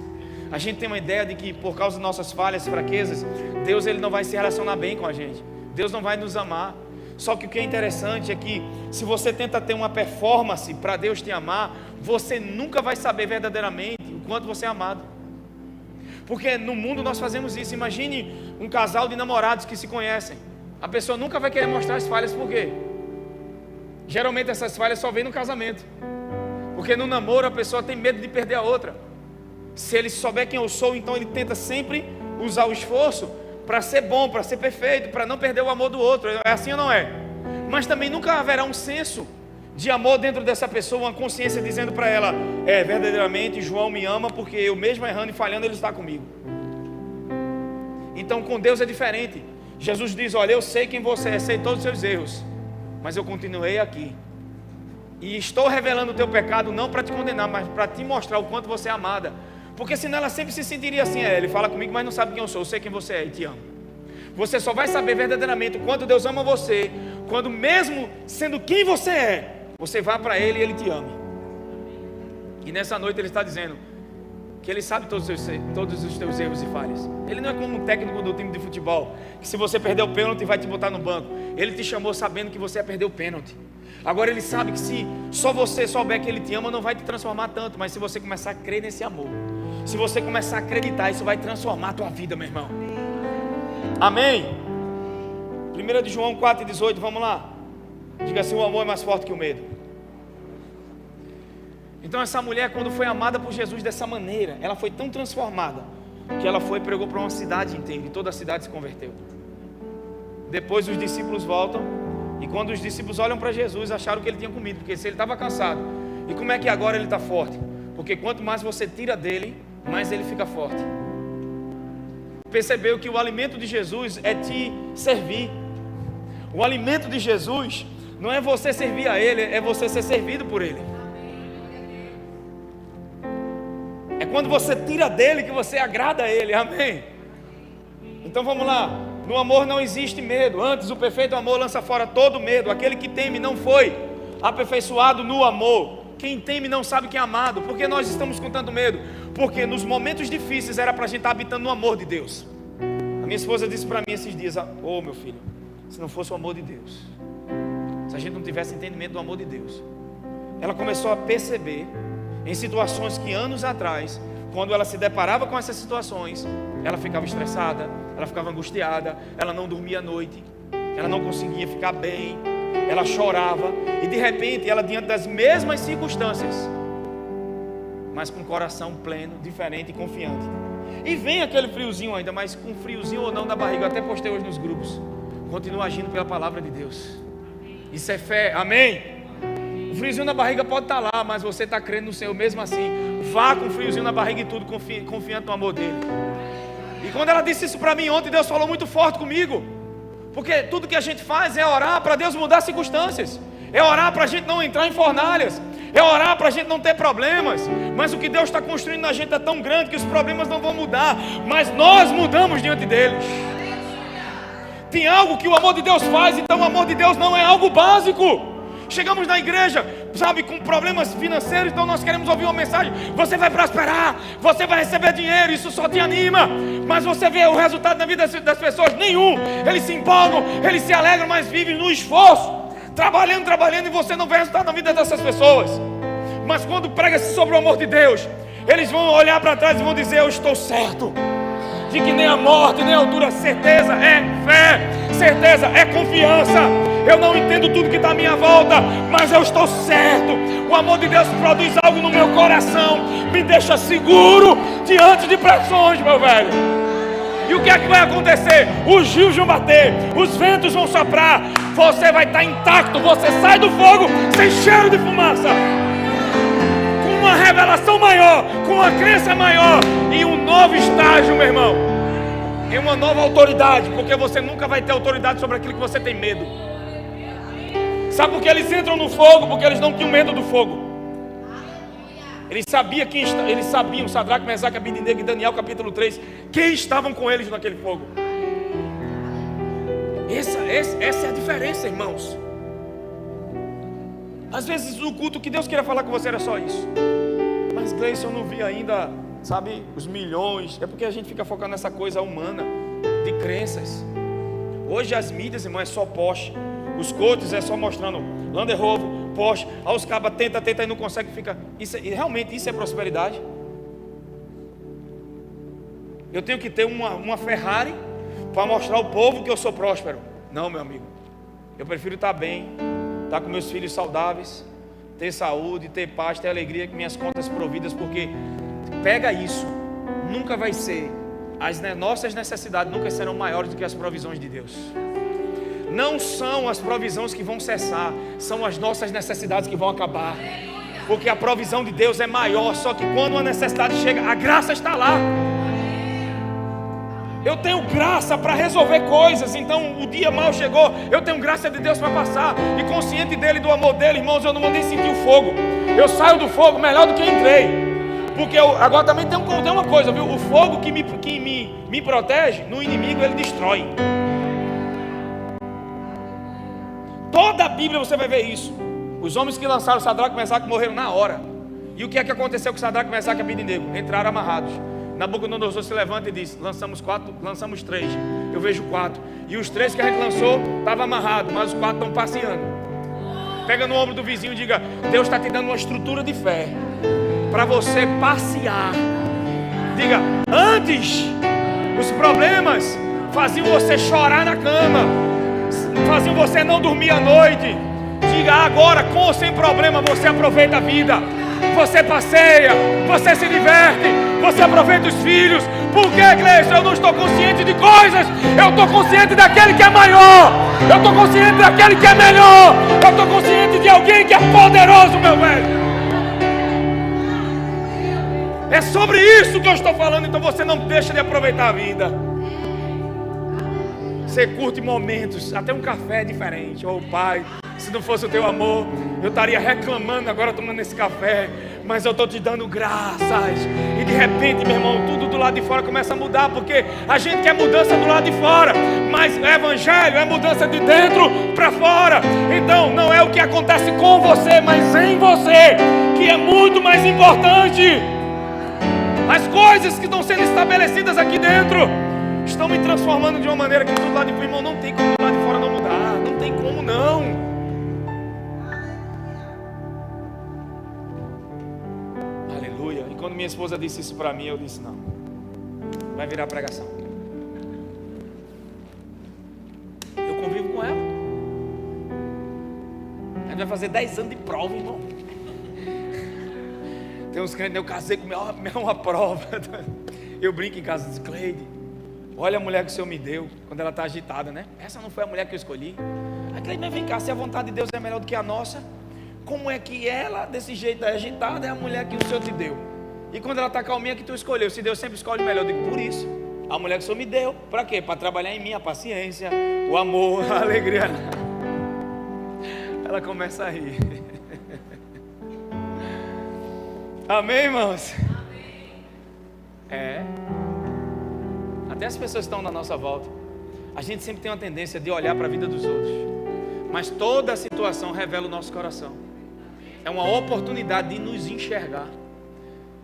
A gente tem uma ideia de que por causa de nossas falhas e fraquezas, Deus ele não vai se relacionar bem com a gente. Deus não vai nos amar. Só que o que é interessante é que se você tenta ter uma performance para Deus te amar, você nunca vai saber verdadeiramente o quanto você é amado. Porque no mundo nós fazemos isso. Imagine um casal de namorados que se conhecem. A pessoa nunca vai querer mostrar as falhas. Por quê? Geralmente essas falhas só vêm no casamento. Porque no namoro a pessoa tem medo de perder a outra. Se ele souber quem eu sou, então ele tenta sempre usar o esforço para ser bom, para ser perfeito, para não perder o amor do outro. É assim ou não é? Mas também nunca haverá um senso de amor dentro dessa pessoa, uma consciência dizendo para ela: verdadeiramente João me ama, porque eu mesmo errando e falhando, ele está comigo. Então com Deus é diferente. Jesus diz: olha, eu sei quem você é, sei todos os seus erros, mas eu continuei aqui. E estou revelando o teu pecado não para te condenar, mas para te mostrar o quanto você é amada. Porque senão ela sempre se sentiria assim: ele fala comigo, mas não sabe quem eu sou. Eu sei quem você é e te amo. Você só vai saber verdadeiramente o quanto Deus ama você quando, mesmo sendo quem você é, você vá para Ele e Ele te ame. E nessa noite Ele está dizendo que Ele sabe todos os teus erros e falhas. Ele não é como um técnico do time de futebol, que se você perder o pênalti vai te botar no banco. Ele te chamou sabendo que você ia perder o pênalti. Agora Ele sabe que se só você souber que Ele te ama, não vai te transformar tanto. Mas se você começar a crer nesse amor, se você começar a acreditar, isso vai transformar a tua vida, meu irmão. Amém? 1 de João 4,18, vamos lá. Diga assim: o amor é mais forte que o medo. Então essa mulher, quando foi amada por Jesus dessa maneira, ela foi tão transformada que ela foi e pregou para uma cidade inteira, e toda a cidade se converteu. Depois os discípulos voltam, e quando os discípulos olham para Jesus, acharam que ele tinha comido, porque se ele estava cansado, e como é que agora ele está forte? Porque quanto mais você tira dele, mais ele fica forte. Percebeu que o alimento de Jesus é te servir. O alimento de Jesus não é você servir a Ele, é você ser servido por Ele. É quando você tira dele que você agrada a Ele, amém? Então vamos lá. No amor não existe medo, antes o perfeito amor lança fora todo medo. Aquele que teme não foi aperfeiçoado no amor. Quem teme não sabe quem é amado. Por que nós estamos com tanto medo? Porque nos momentos difíceis era para a gente estar habitando no amor de Deus. A minha esposa disse para mim esses dias: meu filho, se não fosse o amor de Deus, se a gente não tivesse entendimento do amor de Deus. Ela começou a perceber em situações que anos atrás, quando ela se deparava com essas situações, ela ficava estressada, ela ficava angustiada, ela não dormia à noite, ela não conseguia ficar bem, ela chorava, e de repente ela, diante das mesmas circunstâncias, mas com o coração pleno, diferente e confiante. E vem aquele friozinho ainda, mas com friozinho ou não na barriga, eu até postei hoje nos grupos, continua agindo pela palavra de Deus. Isso é fé, amém? O friozinho na barriga pode estar lá, mas você está crendo no Senhor mesmo assim. Vá com o friozinho na barriga e tudo, confiante no amor dele. E quando ela disse isso para mim ontem, Deus falou muito forte comigo. Porque tudo que a gente faz é orar para Deus mudar circunstâncias, é orar para a gente não entrar em fornalhas, é orar para a gente não ter problemas. Mas o que Deus está construindo na gente é tão grande que os problemas não vão mudar, mas nós mudamos diante deles. Tem algo que o amor de Deus faz, então o amor de Deus não é algo básico. Chegamos na igreja, sabe, com problemas financeiros, então nós queremos ouvir uma mensagem: você vai prosperar, você vai receber dinheiro, isso só te anima. Mas você vê o resultado na vida das pessoas? Nenhum. Eles se empolgam, eles se alegram, mas vivem no esforço, trabalhando, e você não vê resultado na vida dessas pessoas. Mas quando prega-se sobre o amor de Deus, eles vão olhar para trás e vão dizer: eu estou certo de que nem a morte, nem a altura. Certeza é fé, certeza é confiança. Eu não entendo tudo que está à minha volta, mas eu estou certo. O amor de Deus produz algo no meu coração, me deixa seguro diante de pressões, meu velho. E o que é que vai acontecer? Os rios vão bater, os ventos vão soprar, você vai estar intacto, você sai do fogo sem cheiro de fumaça, com uma revelação maior, com uma crença maior e um novo estágio, meu irmão, e uma nova autoridade, porque você nunca vai ter autoridade sobre aquilo que você tem medo. Sabe por que eles entram no fogo? Porque eles não tinham medo do fogo. Eles sabiam, Sadraque, Mesaque, Abednego e Daniel, capítulo 3, quem estavam com eles naquele fogo. Essa é a diferença, irmãos. Às vezes o culto que Deus queria falar com você era só isso. Mas Gleison, eu não vi ainda, sabe, os milhões. É porque a gente fica focando nessa coisa humana, de crenças. Hoje as mídias, irmão, é só poste. Os coaches é só mostrando Land Rover, Porsche. Aí os cabas tenta e não consegue, fica. Realmente isso é prosperidade? Eu tenho que ter uma Ferrari para mostrar ao povo que eu sou próspero? Não, meu amigo. Eu prefiro estar bem, estar com meus filhos saudáveis, ter saúde, ter paz, ter alegria, com minhas contas providas, porque pega isso, nunca vai ser. As nossas necessidades nunca serão maiores do que as provisões de Deus. Não são as provisões que vão cessar, são as nossas necessidades que vão acabar. Porque a provisão de Deus é maior, só que quando uma necessidade chega, a graça está lá. Eu tenho graça para resolver coisas, então o dia mal chegou, eu tenho graça de Deus para passar. E consciente dele, do amor dele, irmãos, eu não vou nem sentir o fogo. Eu saio do fogo melhor do que entrei. Porque agora também tem uma coisa, viu? O fogo que me protege, no inimigo ele destrói. Toda a Bíblia você vai ver isso. Os homens que lançaram Sadraque, Mesaque morreram na hora. E o que é que aconteceu com Sadraque, Mesaque e Abednego? Entraram amarrados. Nabucodonosor se levanta e diz: lançamos 3. Eu vejo 4. E os 3 que a gente lançou estavam amarrados, mas os 4 estão passeando. Pega no ombro do vizinho e diga: Deus está te dando uma estrutura de fé para você passear. Diga: antes os problemas faziam você chorar na cama, faziam você não dormir à noite. Diga: agora, com ou sem problema, você aproveita a vida, você passeia, você se diverte, você aproveita os filhos. Por que, Gleison? Eu não estou consciente de coisas, eu estou consciente daquele que é maior, eu estou consciente daquele que é melhor, eu estou consciente de alguém que é poderoso, meu velho. É sobre isso que eu estou falando. Então você não deixa de aproveitar a vida. Você curte momentos, até um café é diferente. Oh Pai, se não fosse o teu amor, eu estaria reclamando agora tomando esse café, mas eu estou te dando graças. E de repente, meu irmão, tudo do lado de fora começa a mudar, porque a gente quer mudança do lado de fora, mas o evangelho é mudança de dentro para fora. Então não é o que acontece com você, mas em você, que é muito mais importante. As coisas que estão sendo estabelecidas aqui dentro estão me transformando de uma maneira que do lado de fora, irmão, não tem como do lado de fora não mudar. Não tem como não. Aleluia. E quando minha esposa disse isso para mim, eu disse: não, vai virar pregação. Eu convivo com ela. A gente vai fazer 10 anos de prova, irmão. Tem uns crentes, eu casei com uma prova. Eu brinco em casa, diz: Cleide, olha a mulher que o Senhor me deu, quando ela está agitada, né? Essa não foi a mulher que eu escolhi. Aí Cleide, mas vem cá, se a vontade de Deus é melhor do que a nossa, como é que ela, desse jeito agitada, é a mulher que o Senhor te deu? E quando ela está calminha, que tu escolheu? Se Deus sempre escolhe o melhor, eu digo: por isso, a mulher que o Senhor me deu, para quê? Para trabalhar em mim a paciência, o amor, a alegria. Ela começa a rir. Amém, irmãos? Amém. É. Até as pessoas que estão na nossa volta, a gente sempre tem uma tendência de olhar para a vida dos outros, mas toda a situação revela o nosso coração. É uma oportunidade de nos enxergar.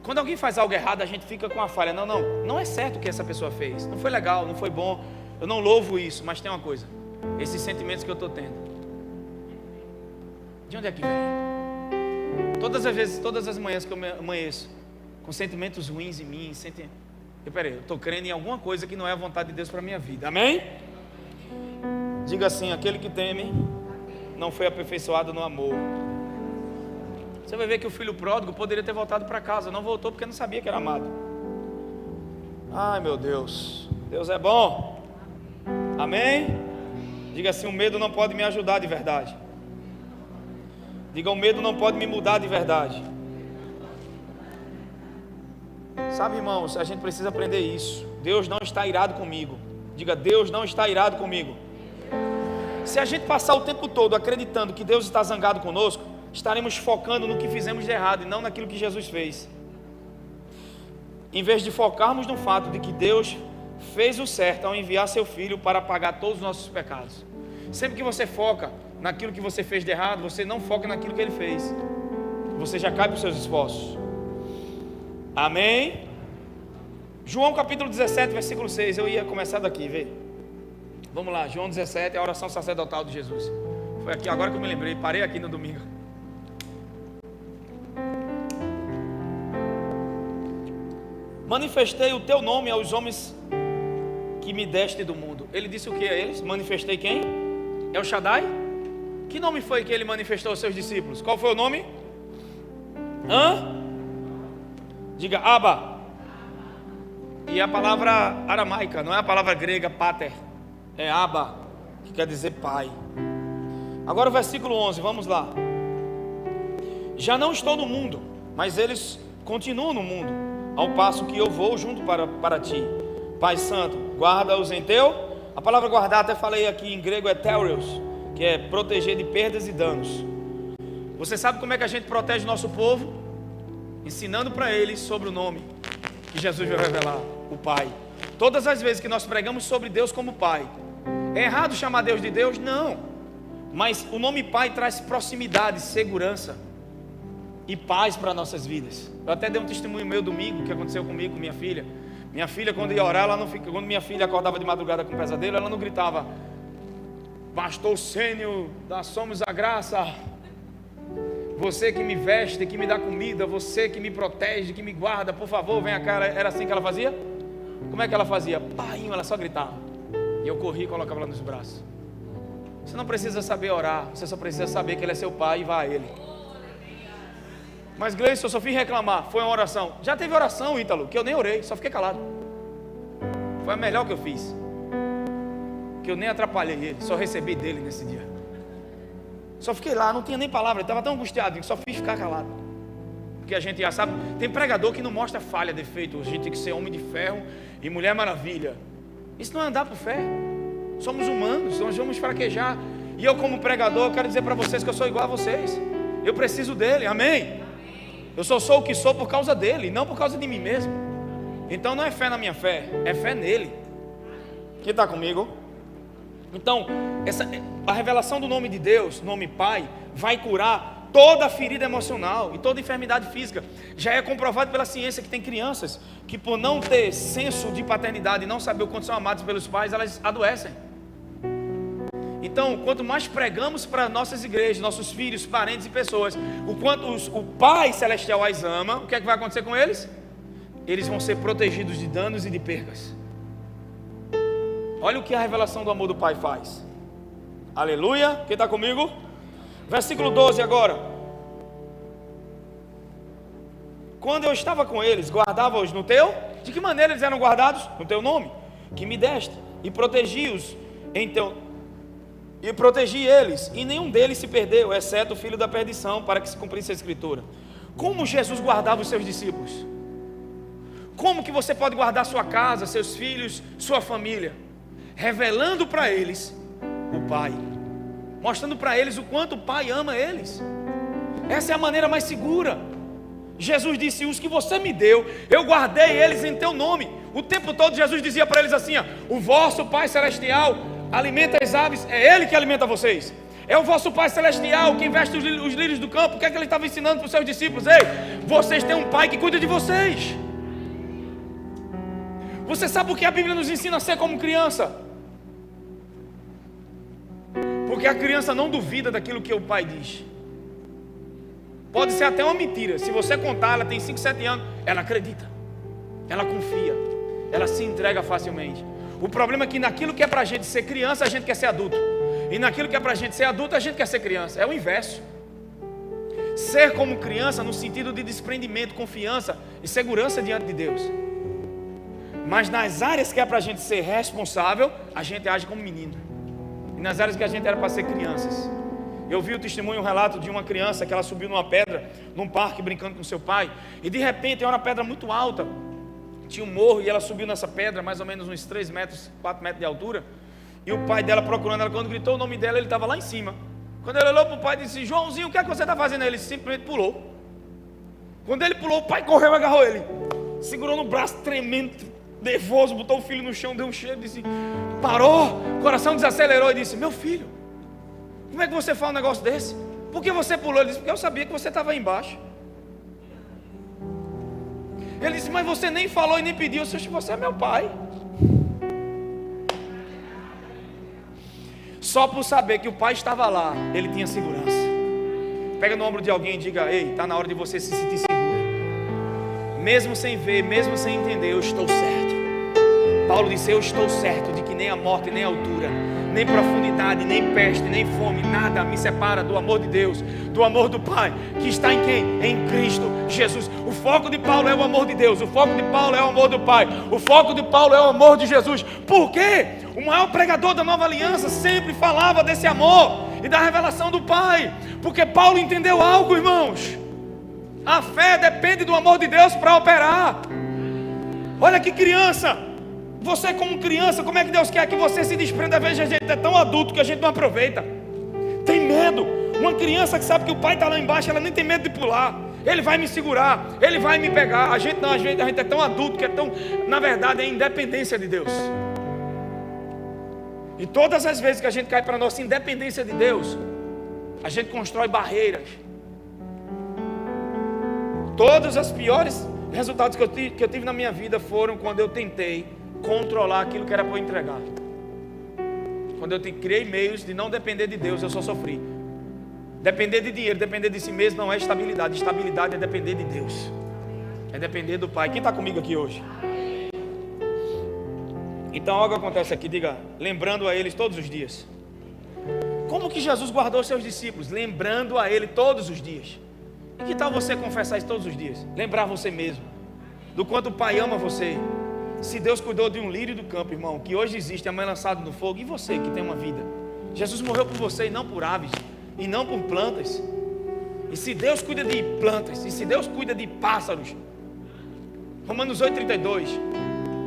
Quando alguém faz algo errado, a gente fica com a falha. Não é certo o que essa pessoa fez. Não foi legal, não foi bom. Eu não louvo isso, mas tem uma coisa: esses sentimentos que eu estou tendo, de onde é que vem? Todas as manhãs que eu amanheço com sentimentos ruins em mim, eu estou crendo em alguma coisa que não é a vontade de Deus para a minha vida. Amém? Diga assim: aquele que teme não foi aperfeiçoado no amor. Você vai ver que o filho pródigo poderia ter voltado para casa, não voltou porque não sabia que era amado. Ai, meu Deus, Deus é bom. Amém? Diga assim: o medo não pode me ajudar de verdade. Diga: o medo não pode me mudar de verdade. Sabe, irmãos, a gente precisa aprender isso. Deus não está irado comigo. Diga: Deus não está irado comigo. Se a gente passar o tempo todo acreditando que Deus está zangado conosco, estaremos focando no que fizemos de errado e não naquilo que Jesus fez. Em vez de focarmos no fato de que Deus fez o certo ao enviar seu Filho para pagar todos os nossos pecados. Sempre que você foca naquilo que você fez de errado, você não foca naquilo que Ele fez. Você já cai para os seus esforços. Amém? João capítulo 17, versículo 6. Eu ia começar daqui, vê. Vamos lá, João 17, a oração sacerdotal de Jesus. Foi aqui agora que eu me lembrei, parei aqui no domingo. Manifestei o teu nome aos homens que me deste do mundo. Ele disse o que a eles? Manifestei quem? É o Shaddai? Que nome foi que ele manifestou aos seus discípulos? Qual foi o nome? Diga: Abba. E a palavra aramaica, não é a palavra grega pater, é Abba, que quer dizer pai. Agora o versículo 11, vamos lá. Já não estou no mundo, mas eles continuam no mundo, ao passo que eu vou junto para ti. Pai Santo, guarda-os em teu. A palavra guardar, até falei aqui em grego, é teurios, que é proteger de perdas e danos. Você sabe como é que a gente protege o nosso povo? Ensinando para eles sobre o nome que Jesus vai revelar, o Pai. Todas as vezes que nós pregamos sobre Deus como Pai, é errado chamar Deus de Deus? Não. Mas o nome Pai traz proximidade, segurança e paz para nossas vidas. Eu até dei um testemunho meu domingo, que aconteceu comigo, com minha filha. Minha filha, quando ia orar, quando minha filha acordava de madrugada com pesadelo, ela não gritava: Pastor Sênio, da Somos a Graça, você que me veste, que me dá comida, você que me protege, que me guarda, por favor, venha cá. Era assim que ela fazia? Como é que ela fazia? Painho, ela só gritava. E eu corri e colocava ela nos braços. Você não precisa saber orar, você só precisa saber que Ele é seu Pai e vá a Ele. Mas Gleison, eu só fiz reclamar, foi uma oração. Já teve oração, Ítalo, que eu nem orei, só fiquei calado. Foi a melhor que eu fiz, que eu nem atrapalhei ele, só recebi dele nesse dia. Só fiquei lá, não tinha nem palavra, ele estava tão angustiado que só fiz ficar calado. Porque a gente já sabe, tem pregador que não mostra falha, defeito. A gente tem que ser homem de ferro e mulher maravilha. Isso não é andar por fé. Somos humanos, nós vamos fraquejar. E eu, como pregador, quero dizer para vocês que eu sou igual a vocês. Eu preciso dele, amém? Eu só sou o que sou por causa dele, não por causa de mim mesmo. Então não é fé na minha fé, é fé nele. Quem está comigo? Então, a revelação do nome de Deus, nome Pai, vai curar toda a ferida emocional e toda enfermidade física. Já é comprovado pela ciência que tem crianças que, por não ter senso de paternidade e não saber o quanto são amados pelos pais, elas adoecem. Então, quanto mais pregamos para nossas igrejas, nossos filhos, parentes e pessoas, o quanto o Pai Celestial as ama, o que é que vai acontecer com eles? Eles vão ser protegidos de danos e de percas. Olha o que a revelação do amor do Pai faz. Aleluia, quem está comigo? Versículo 12 agora. Quando eu estava com eles, guardava-os no teu. De que maneira eles eram guardados? No teu nome, que me deste, e protegi-os em teu. E protegi eles, e nenhum deles se perdeu, exceto o filho da perdição, para que se cumprisse a escritura. Como Jesus guardava os seus discípulos? Como que você pode guardar sua casa, seus filhos, sua família? Revelando para eles o Pai, mostrando para eles o quanto o Pai ama eles. Essa é a maneira mais segura. Jesus disse: os que você me deu, eu guardei eles em teu nome. O tempo todo Jesus dizia para eles assim: o vosso Pai Celestial alimenta as aves, é Ele que alimenta vocês. É o vosso Pai Celestial quem veste os lírios do campo. O que é que Ele estava ensinando para os seus discípulos? Ei, vocês têm um Pai que cuida de vocês. Você sabe o que a Bíblia nos ensina a ser como criança? Porque a criança não duvida daquilo que o pai diz. Pode ser até uma mentira. Se você contar, ela tem 5, 7 anos, ela acredita, ela confia, ela se entrega facilmente. O problema é que naquilo que é para a gente ser criança, a gente quer ser adulto. E naquilo que é para a gente ser adulto, a gente quer ser criança. É o inverso. Ser como criança no sentido de desprendimento, confiança e segurança diante de Deus. Mas nas áreas que é para a gente ser responsável, a gente age como menino. E nas áreas que a gente era para ser crianças. Eu vi o testemunho, um relato de uma criança que ela subiu numa pedra, num parque, brincando com seu pai. E de repente, era uma pedra muito alta. Tinha um morro e ela subiu nessa pedra, mais ou menos uns 3 metros, 4 metros de altura. E o pai dela procurando ela, quando gritou o nome dela, ele estava lá em cima. Quando ele olhou para o pai e disse: Joãozinho, o que é que você está fazendo? Ele simplesmente pulou. Quando ele pulou, o pai correu e agarrou ele. Segurou no braço, tremendo, nervoso, botou o filho no chão, deu um cheiro, disse, parou, o coração desacelerou e disse: meu filho, como é que você fala um negócio desse? Por que você pulou? Ele disse: porque eu sabia que você estava aí embaixo. Ele disse: mas você nem falou e nem pediu. Eu disse: você é meu pai. Só por saber que o pai estava lá, ele tinha segurança. Pega no ombro de alguém e diga: ei, está na hora de você se sentir seguro. Mesmo sem ver, mesmo sem entender, eu estou certo. Paulo disse: eu estou certo de que nem a morte, nem a altura, nem profundidade, nem peste, nem fome, nada me separa do amor de Deus, do amor do Pai, que está em quem? Em Cristo Jesus. O foco de Paulo é o amor de Deus, o foco de Paulo é o amor do Pai, o foco de Paulo é o amor de Jesus. Por quê? O maior pregador da nova aliança sempre falava desse amor e da revelação do Pai, porque Paulo entendeu algo, irmãos. A fé depende do amor de Deus para operar. Olha que criança, você como criança, como é que Deus quer que você se desprenda? Às vezes a gente é tão adulto que a gente não aproveita, tem medo. Uma criança que sabe que o pai está lá embaixo, ela nem tem medo de pular. Ele vai me segurar, ele vai me pegar. A gente não, às vezes a gente é tão adulto que é tão, na verdade, é independência de Deus. E todas as vezes que a gente cai para a nossa independência de Deus, a gente constrói barreiras. Todos os piores resultados que eu tive na minha vida foram quando eu tentei controlar aquilo que era para eu entregar. Quando eu criei meios de não depender de Deus, eu só sofri. Depender de dinheiro, depender de si mesmo não é estabilidade. Estabilidade é depender de Deus, é depender do Pai. Quem está comigo aqui hoje? Então algo acontece aqui, diga: lembrando a eles todos os dias. Como que Jesus guardou seus discípulos? Lembrando a Ele todos os dias. E que tal você confessar isso todos os dias? Lembrar você mesmo do quanto o Pai ama você. Se Deus cuidou de um lírio do campo, irmão, que hoje existe, amanhã lançado no fogo, e você que tem uma vida? Jesus morreu por você e não por aves, e não por plantas. E se Deus cuida de plantas, e se Deus cuida de pássaros, Romanos 8,32,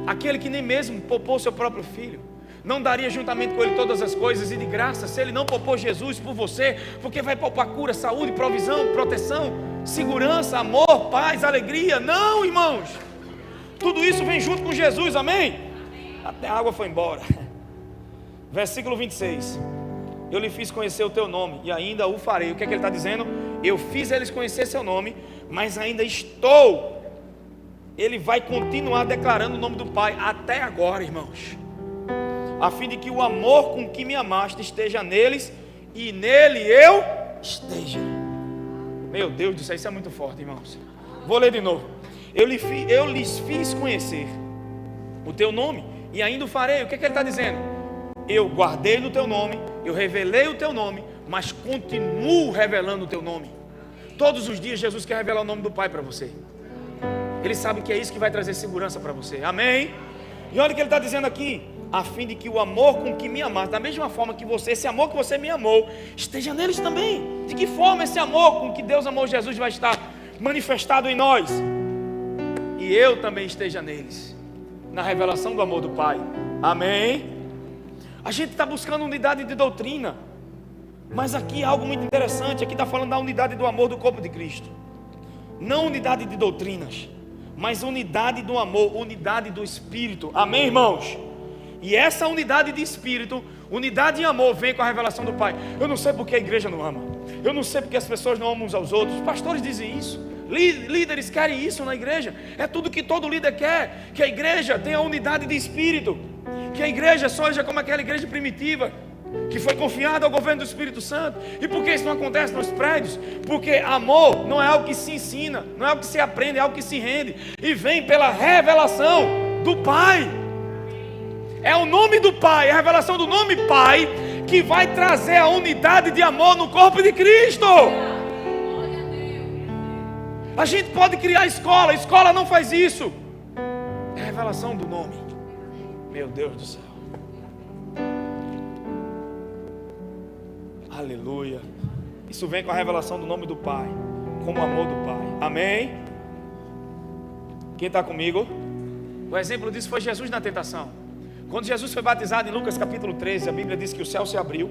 aquele que nem mesmo poupou seu próprio filho, não daria juntamente com ele todas as coisas? E de graça, se ele não poupou Jesus por você, porque vai poupar cura, saúde, provisão, proteção, segurança, amor, paz, alegria? Não, irmãos, tudo isso vem junto com Jesus, amém? Até a água foi embora. Versículo 26, eu lhe fiz conhecer o teu nome e ainda o farei. O que é que ele está dizendo? Eu fiz eles conhecer seu nome, mas ainda estou. Ele vai continuar declarando o nome do Pai até agora, irmãos, a fim de que o amor com que me amaste esteja neles e nele eu esteja. Meu Deus do céu, isso é muito forte, irmãos. Vou ler de novo. Eu lhes fiz conhecer o teu nome e ainda o farei. O que é que ele está dizendo? Eu guardei no teu nome, eu revelei o teu nome, mas continuo revelando o teu nome. Todos os dias Jesus quer revelar o nome do Pai para você. Ele sabe que é isso que vai trazer segurança para você, amém? E olha o que ele está dizendo aqui: a fim de que o amor com que me amaste, da mesma forma que você, esse amor que você me amou, esteja neles também. De que forma esse amor com que Deus amou Jesus vai estar manifestado em nós? E eu também esteja neles, na revelação do amor do Pai, amém? A gente está buscando unidade de doutrina, mas aqui algo muito interessante. Aqui está falando da unidade do amor do corpo de Cristo. Não unidade de doutrinas, mas unidade do amor, unidade do Espírito, amém, irmãos? E essa unidade de Espírito, unidade de amor, vem com a revelação do Pai. Eu não sei porque a igreja não ama, eu não sei porque as pessoas não amam uns aos outros. Os pastores dizem isso, líderes querem isso na igreja. É tudo que todo líder quer, que a igreja tenha a unidade de Espírito, que a igreja seja como aquela igreja primitiva, que foi confiado ao governo do Espírito Santo. E por que isso não acontece nos prédios? Porque amor não é algo que se ensina, não é algo que se aprende, é algo que se rende e vem pela revelação do Pai. É o nome do Pai, a revelação do nome Pai, que vai trazer a unidade de amor no corpo de Cristo. A gente pode criar escola, escola não faz isso. É a revelação do nome. Meu Deus do céu. Aleluia. Isso vem com a revelação do nome do Pai, com o amor do Pai. Amém? Quem está comigo? O exemplo disso foi Jesus na tentação. Quando Jesus foi batizado em Lucas capítulo 13, a Bíblia diz que o céu se abriu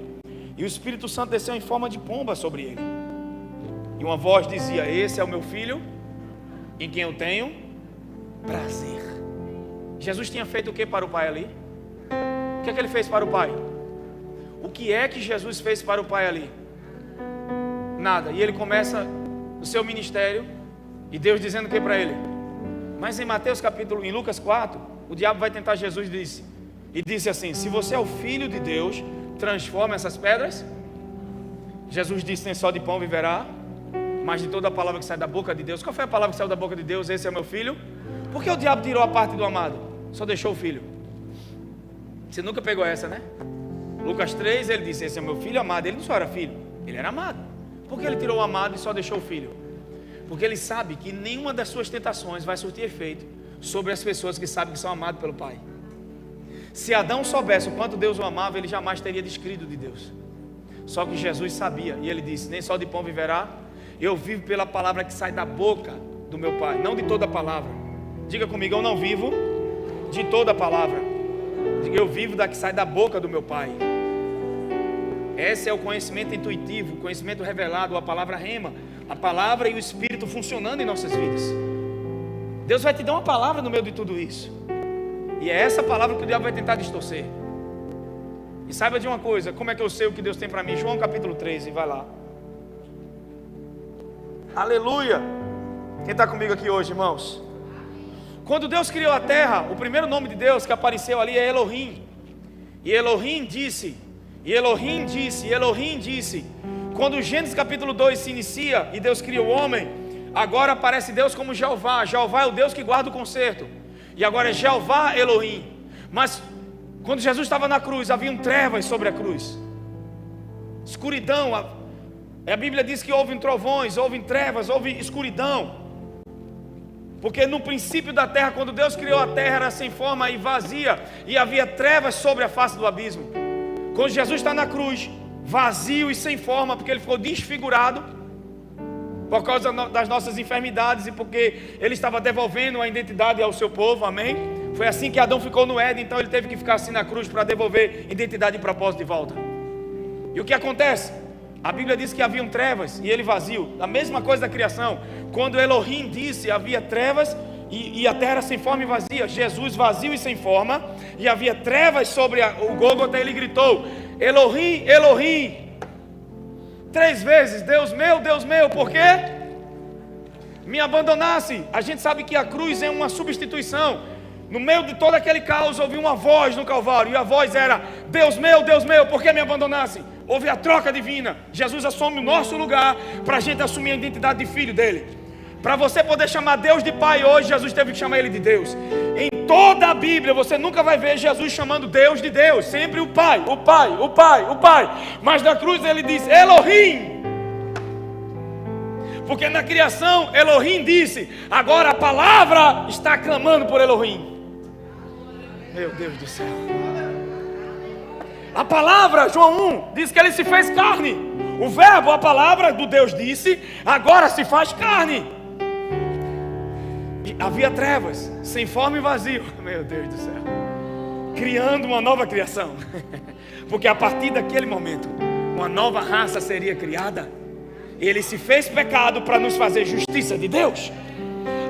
e o Espírito Santo desceu em forma de pomba sobre ele. E uma voz dizia: esse é o meu filho, em quem eu tenho prazer. Jesus tinha feito o que para o Pai ali? O que é que ele fez para o Pai? O que é que Jesus fez para o Pai ali? Nada. E ele começa o seu ministério e Deus dizendo o que para ele? Mas em Lucas 4, o diabo vai tentar Jesus e disse assim: se você é o Filho de Deus, transforma essas pedras. Jesus disse: nem só de pão viverá, mas de toda a palavra que sai da boca de Deus. Qual foi a palavra que saiu da boca de Deus? Esse é o meu filho. Por que o diabo tirou a parte do amado? Só deixou o filho. Você nunca pegou essa, né? Lucas 3, ele disse: esse é meu filho amado. Ele não só era filho, ele era amado. Por que ele tirou o amado e só deixou o filho? Porque ele sabe que nenhuma das suas tentações vai surtir efeito sobre as pessoas que sabem que são amadas pelo Pai. Se Adão soubesse o quanto Deus o amava, ele jamais teria descrido de Deus. Só que Jesus sabia, e ele disse: nem só de pão viverá, eu vivo pela palavra que sai da boca do meu Pai. Não de toda a palavra. Diga comigo: eu não vivo de toda a palavra. Diga: eu vivo da que sai da boca do meu Pai. Esse é o conhecimento intuitivo, o conhecimento revelado, a palavra rema, a palavra e o Espírito funcionando em nossas vidas. Deus vai te dar uma palavra no meio de tudo isso, e é essa palavra que o diabo vai tentar distorcer. E saiba de uma coisa: como é que eu sei o que Deus tem para mim? João capítulo 13, vai lá. Aleluia. Quem está comigo aqui hoje, irmãos? Quando Deus criou a terra, o primeiro nome de Deus que apareceu ali é Elohim. E Elohim disse, quando Gênesis capítulo 2 se inicia e Deus cria o homem, agora aparece Deus como Jeová. Jeová é o Deus que guarda o concerto. E agora é Jeová Elohim. Mas quando Jesus estava na cruz, haviam trevas sobre a cruz, escuridão. A Bíblia diz que houve trovões, houve trevas, houve escuridão. Porque no princípio da terra, quando Deus criou a terra, era sem forma e vazia, e havia trevas sobre a face do abismo. Quando Jesus está na cruz, vazio e sem forma, porque ele ficou desfigurado por causa das nossas enfermidades e porque ele estava devolvendo a identidade ao seu povo, amém? Foi assim que Adão ficou no Éden, então ele teve que ficar assim na cruz para devolver identidade e propósito de volta. E o que acontece? A Bíblia diz que haviam trevas e ele vazio. A mesma coisa da criação. Quando Elohim disse, havia trevas e a terra era sem forma e vazia. Jesus vazio e sem forma, e havia trevas sobre o Gólgota. Ele gritou: Elohim, Elohim. 3 vezes: Deus meu, por quê? Me abandonasse. A gente sabe que a cruz é uma substituição. No meio de todo aquele caos, houve uma voz no Calvário, e a voz era: Deus meu, por que me abandonasse? Houve a troca divina. Jesus assume o nosso lugar para a gente assumir a identidade de filho dele. Para você poder chamar Deus de Pai hoje, Jesus teve que chamar ele de Deus. Em toda a Bíblia você nunca vai ver Jesus chamando Deus de Deus. Sempre o Pai, o Pai, o Pai, o Pai. Mas na cruz ele diz Elohim. Porque na criação Elohim disse, agora a palavra está clamando por Elohim. Meu Deus do céu. A palavra, João 1, diz que ele se fez carne. O verbo, a palavra do Deus disse, agora se faz carne. E havia trevas, sem forma e vazio. Meu Deus do céu. Criando uma nova criação. Porque a partir daquele momento, uma nova raça seria criada. Ele se fez pecado para nos fazer justiça de Deus.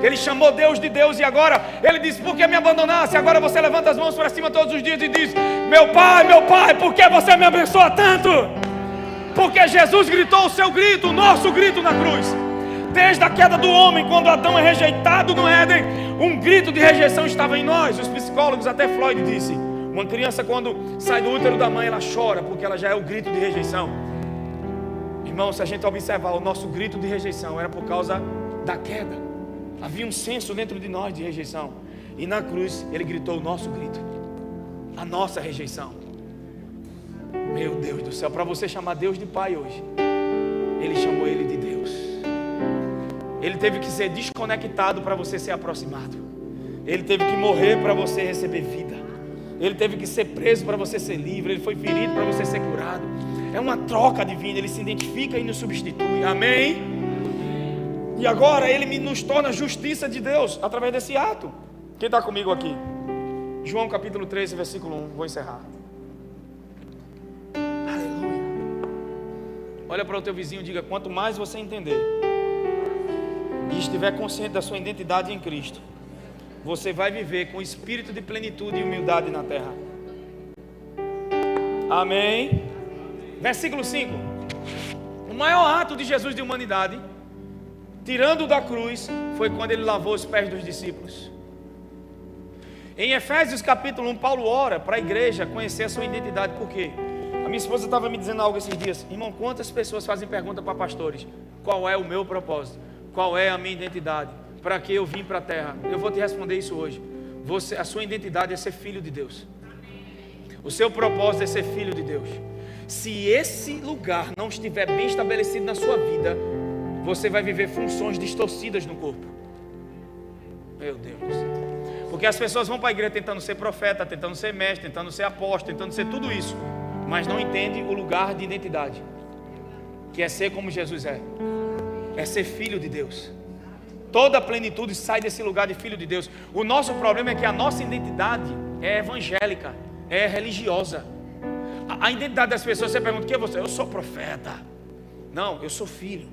Ele chamou Deus de Deus, e agora ele diz: por que me abandonasse? Agora você levanta as mãos para cima todos os dias e diz: meu Pai, por que você me abençoa tanto? Porque Jesus gritou o seu grito, o nosso grito na cruz. Desde a queda do homem, quando Adão é rejeitado no Éden, um grito de rejeição estava em nós. Os psicólogos, até Freud disse, Uma criança, quando sai do útero da mãe, ela chora, porque ela já é o grito de rejeição. Irmão, se a gente observar, o nosso grito de rejeição era por causa da queda. Havia um senso dentro de nós de rejeição. E na cruz, ele gritou o nosso grito, a nossa rejeição. Meu Deus do céu, para você chamar Deus de Pai hoje, ele chamou ele de Deus. Ele teve que ser desconectado para você ser aproximado. Ele teve que morrer para você receber vida. Ele teve que ser preso para você ser livre. Ele foi ferido para você ser curado. É uma troca divina. Ele se identifica e nos substitui. Amém? E agora ele nos torna justiça de Deus através desse ato. Quem está comigo aqui? João capítulo 13, versículo 1. Vou encerrar. Aleluia. Olha para o teu vizinho e diga: quanto mais você entender e estiver consciente da sua identidade em Cristo, você vai viver com espírito de plenitude e humildade na terra. Amém? Versículo 5. O maior ato de Jesus de humanidade, tirando da cruz, foi quando ele lavou os pés dos discípulos. Em Efésios capítulo 1, Paulo ora para a igreja conhecer a sua identidade. Por quê? A minha esposa estava me dizendo algo esses dias. Irmão, quantas pessoas fazem pergunta para pastores: qual é o meu propósito? Qual é a minha identidade? Para que eu vim para a terra? Eu vou te responder isso hoje. A sua identidade é ser filho de Deus. O seu propósito é ser filho de Deus. Se esse lugar não estiver bem estabelecido na sua vida, você vai viver funções distorcidas no corpo. Meu Deus. Porque as pessoas vão para a igreja tentando ser profeta, tentando ser mestre, tentando ser apóstolo, tentando ser tudo isso, mas não entendem o lugar de identidade, que é ser como Jesus é ser filho de Deus. Toda a plenitude sai desse lugar de filho de Deus. O nosso problema é que a nossa identidade é evangélica, é religiosa. A identidade das pessoas, você pergunta: o que é você? Eu sou profeta. Não, eu sou filho.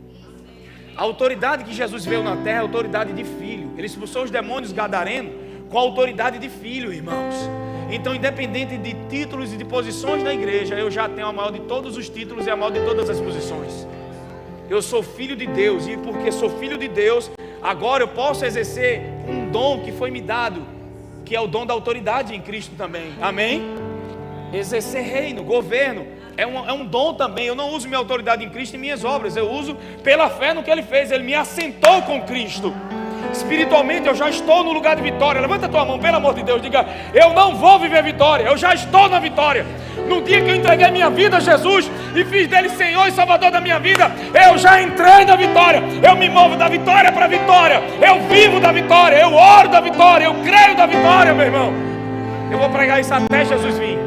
A autoridade que Jesus veio na terra é a autoridade de filho. Ele expulsou os demônios gadarenos com a autoridade de filho, irmãos. Então, independente de títulos e de posições na igreja, eu já tenho a maior de todos os títulos e a maior de todas as posições. Eu sou filho de Deus, e porque sou filho de Deus, agora eu posso exercer um dom que foi me dado, que é o dom da autoridade em Cristo também. Amém? Exercer reino, governo, é um dom também. Eu não uso minha autoridade em Cristo em minhas obras, eu uso pela fé no que Ele fez. Ele me assentou com Cristo. Espiritualmente eu já estou no lugar de vitória. Levanta a tua mão, pelo amor de Deus, diga: eu não vou viver vitória, eu já estou na vitória. No dia que eu entreguei minha vida a Jesus e fiz dele Senhor e Salvador da minha vida, eu já entrei na vitória. Eu me movo da vitória para a vitória, eu vivo da vitória, eu oro da vitória, eu creio da vitória, meu irmão. Eu vou pregar isso até Jesus vir.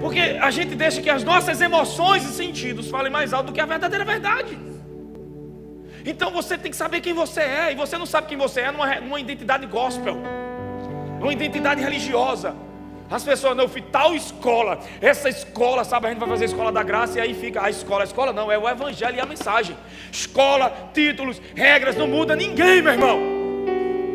Porque a gente deixa que as nossas emoções e sentidos falem mais alto do que a verdadeira verdade. Então você tem que saber quem você é. E você não sabe quem você é numa identidade gospel, numa identidade religiosa. As pessoas: não, eu fui tal escola, essa escola, sabe, a gente vai fazer a escola da graça. E aí fica a escola não, é o evangelho e a mensagem. Escola, títulos, regras, não muda ninguém, meu irmão.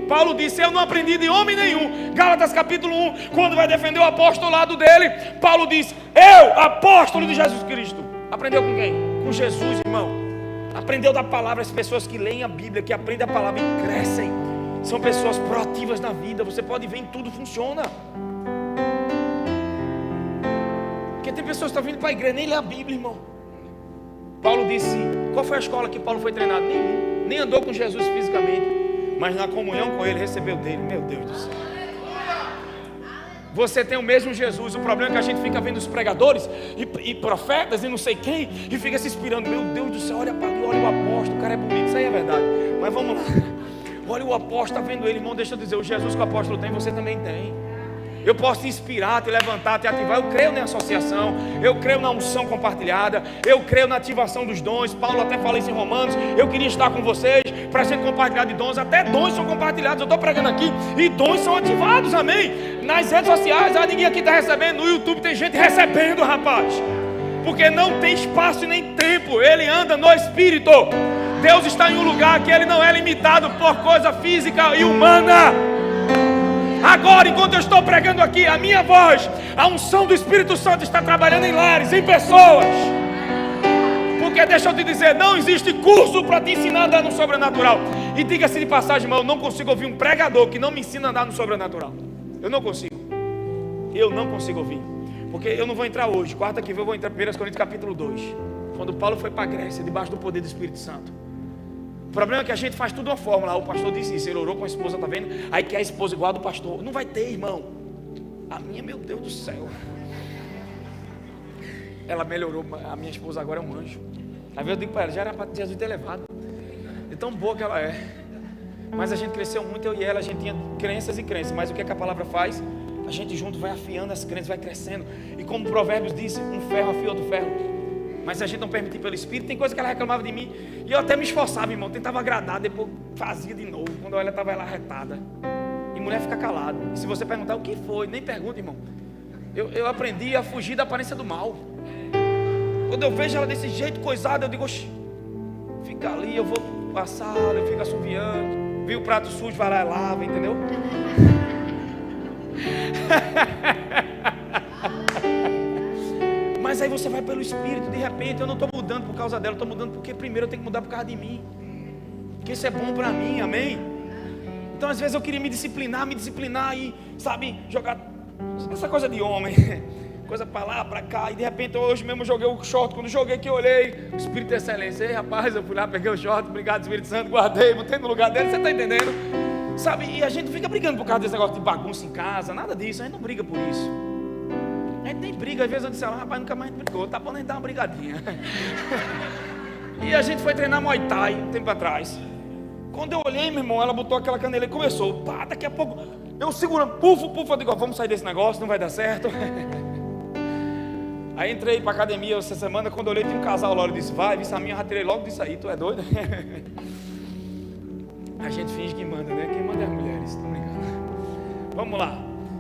Paulo disse: eu não aprendi de homem nenhum. Gálatas capítulo 1, quando vai defender o apostolado dele, Paulo diz: eu, apóstolo de Jesus Cristo. Aprendeu com quem? Com Jesus, irmão. Aprendeu da palavra. As pessoas que leem a Bíblia, que aprendem a palavra e crescem, são pessoas proativas na vida. Você pode ver em tudo funciona. Porque tem pessoas que estão vindo para a igreja, nem lê a Bíblia, irmão. Paulo disse: qual foi a escola que Paulo foi treinado? Nenhum. Nem andou com Jesus fisicamente, mas na comunhão com Ele recebeu dele. Meu Deus do céu. Você tem o mesmo Jesus. O problema é que a gente fica vendo os pregadores e profetas e não sei quem, e fica se inspirando. Meu Deus do céu, olha para ali, olha o apóstolo, o cara é bonito. Isso aí é verdade, mas vamos lá. Olha o apóstolo, está vendo ele, irmão? Deixa eu dizer, o Jesus que o apóstolo tem, você também tem. Eu posso te inspirar, te levantar, te ativar. Eu creio na associação, eu creio na unção compartilhada, eu creio na ativação dos dons. Paulo até fala isso em Romanos. Eu queria estar com vocês para a gente compartilhar de dons. Até dons são compartilhados. Eu estou pregando aqui e dons são ativados, amém? Nas redes sociais, ninguém aqui está recebendo. No YouTube tem gente recebendo, rapaz, porque não tem espaço e nem tempo. Ele anda no Espírito. Deus está em um lugar que Ele não é limitado por coisa física e humana. Agora, enquanto eu estou pregando aqui, a minha voz, a unção do Espírito Santo está trabalhando em lares, em pessoas. Porque deixa eu te dizer, não existe curso para te ensinar a andar no sobrenatural. E diga-se de passagem, irmão, eu não consigo ouvir um pregador que não me ensina a andar no sobrenatural. Eu não consigo. eu não consigo ouvir. Porque eu não vou entrar hoje, quarta que vem eu vou entrar em 1 Coríntios capítulo 2. Quando Paulo foi para a Grécia, debaixo do poder do Espírito Santo. O problema é que a gente faz tudo uma fórmula. O pastor disse isso, ele orou com a esposa, tá vendo? Aí quer a esposa igual a do pastor. Não vai ter, irmão. A minha, meu Deus do céu. Ela melhorou, a minha esposa agora é um anjo. Às vezes eu digo para ela, já era para Jesus ter levado. De tão boa que ela é. Mas a gente cresceu muito, eu e ela, a gente tinha crenças e crenças. Mas o que é que a palavra faz? A gente junto vai afiando as crenças, vai crescendo. E como Provérbios disse, um ferro afia outro ferro. Mas se a gente não permitir pelo Espírito, tem coisa que ela reclamava de mim. E eu até me esforçava, irmão, tentava agradar, depois fazia de novo. Quando ela estava lá retada. E mulher fica calada. E se você perguntar o que foi, nem pergunta, irmão. Eu aprendi a fugir da aparência do mal. Quando eu vejo ela desse jeito coisada, eu digo, oxi, fica ali, eu vou passar, eu fico assoviando. Vi o prato sujo, vai lá e lava, entendeu? Mas aí você vai pelo Espírito, de repente eu não estou mudando por causa dela, eu estou mudando porque primeiro eu tenho que mudar por causa de mim. Porque isso é bom para mim, amém? Então às vezes eu queria me disciplinar e, sabe, jogar essa coisa de homem, coisa para lá, para cá, e de repente hoje mesmo eu joguei o short, quando eu joguei que eu olhei, o Espírito de Excelência, ei rapaz, eu fui lá, peguei o short, obrigado Espírito Santo, guardei, botei no lugar dele, você está entendendo? Sabe, e a gente fica brigando por causa desse negócio de bagunça em casa, nada disso, a gente não briga por isso. A gente nem briga, às vezes eu disse, rapaz, nunca mais brigou, tá bom a gente dar uma brigadinha. E a gente foi treinar Muay Thai um tempo atrás. Quando eu olhei, meu irmão, ela botou aquela canela e começou, pá, daqui a pouco, eu segurando, pufo, eu digo, vamos sair desse negócio, não vai dar certo. Aí entrei pra academia essa semana, quando eu olhei, tinha um casal lá, eu disse, vai, a minha, eu já tirei logo disso aí, tu é doido? A gente finge que manda, né? Quem manda é as mulheres, tô brincando. Vamos lá.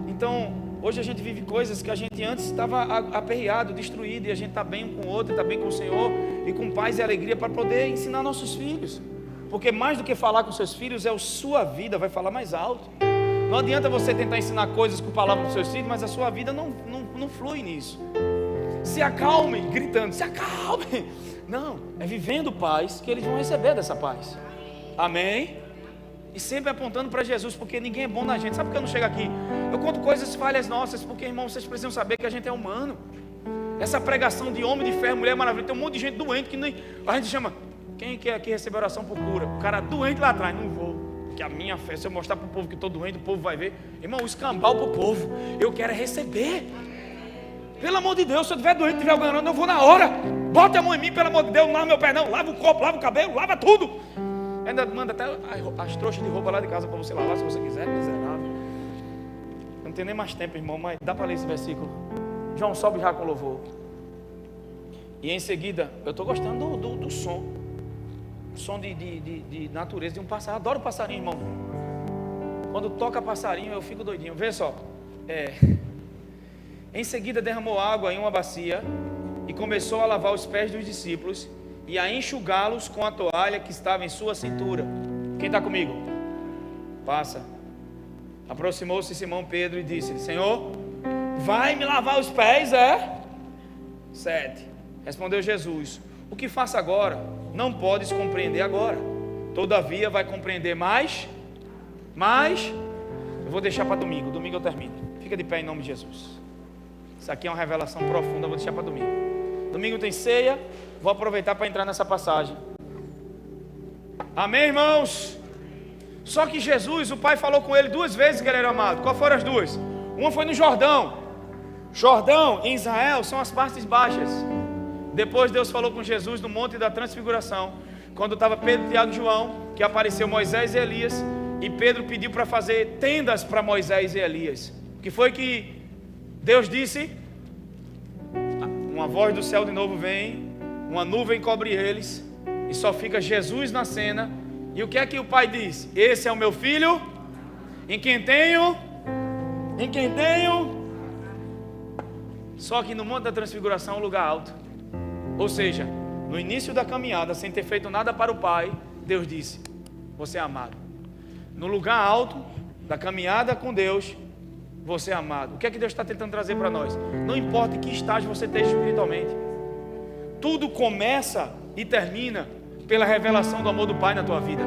Então, hoje a gente vive coisas que a gente antes estava aperreado, destruído, e a gente está bem um com o outro, está bem com o Senhor, e com paz e alegria para poder ensinar nossos filhos. Porque mais do que falar com seus filhos, é a sua vida, vai falar mais alto. Não adianta você tentar ensinar coisas com palavras para os seus filhos, mas a sua vida não flui nisso. Se acalme, gritando, se acalme. Não, é vivendo paz que eles vão receber dessa paz. Amém? E sempre apontando para Jesus, porque ninguém é bom na gente. Sabe por que eu não chego aqui? Eu conto coisas falhas nossas, porque, irmão, vocês precisam saber que a gente é humano. Essa pregação de homem de fé, mulher maravilha, tem um monte de gente doente que nem, a gente chama, quem quer aqui receber oração por cura? O cara doente lá atrás, não vou. Porque a minha fé, se eu mostrar para o povo que estou doente, o povo vai ver. Irmão, escambau para o povo. Eu quero é receber. Pelo amor de Deus, se eu estiver doente, estiver ganhando, eu vou na hora. Bota a mão em mim, pelo amor de Deus, não lava meu pé não. Lava o copo, lava o cabelo, lava tudo. Ainda manda até as trouxas de roupa lá de casa para você lavar, se você quiser, miserável. Eu não tenho nem mais tempo, irmão, mas dá para ler esse versículo. João, sobe já com louvor. E em seguida, eu estou gostando do som. Som de natureza, de um passarinho. Adoro passarinho, irmão. Quando toca passarinho, eu fico doidinho. Vê só. Em seguida, derramou água em uma bacia e começou a lavar os pés dos discípulos e a enxugá-los com a toalha que estava em sua cintura. Quem está comigo? Passa. Aproximou-se Simão Pedro e disse: Senhor, vai me lavar os pés, é? 7. Respondeu Jesus: o que faço agora, não podes compreender agora. Todavia vai compreender mais. Eu vou deixar para domingo. Domingo eu termino. Fica de pé em nome de Jesus. Isso aqui é uma revelação profunda, eu vou deixar para domingo. Domingo tem ceia. Vou aproveitar para entrar nessa passagem. Amém, irmãos? Só que Jesus, o Pai falou com ele 2 vezes que ele era amado. Qual foram as 2? Uma foi no Jordão. Jordão em Israel são as partes baixas. Depois Deus falou com Jesus no Monte da Transfiguração, quando estava Pedro, Tiago e João, que apareceu Moisés e Elias, e Pedro pediu para fazer tendas para Moisés e Elias. O que foi que Deus disse? Uma voz do céu de novo vem, uma nuvem cobre eles, e só fica Jesus na cena. E o que é que o Pai diz? Esse é o meu filho, em quem tenho. Só que no Monte da Transfiguração é um lugar alto. Ou seja, no início da caminhada, sem ter feito nada para o Pai, Deus disse: você é amado. No lugar alto da caminhada com Deus, você é amado. O que é que Deus está tentando trazer para nós? Não importa em que estágio você esteja espiritualmente, tudo começa e termina pela revelação do amor do Pai na tua vida.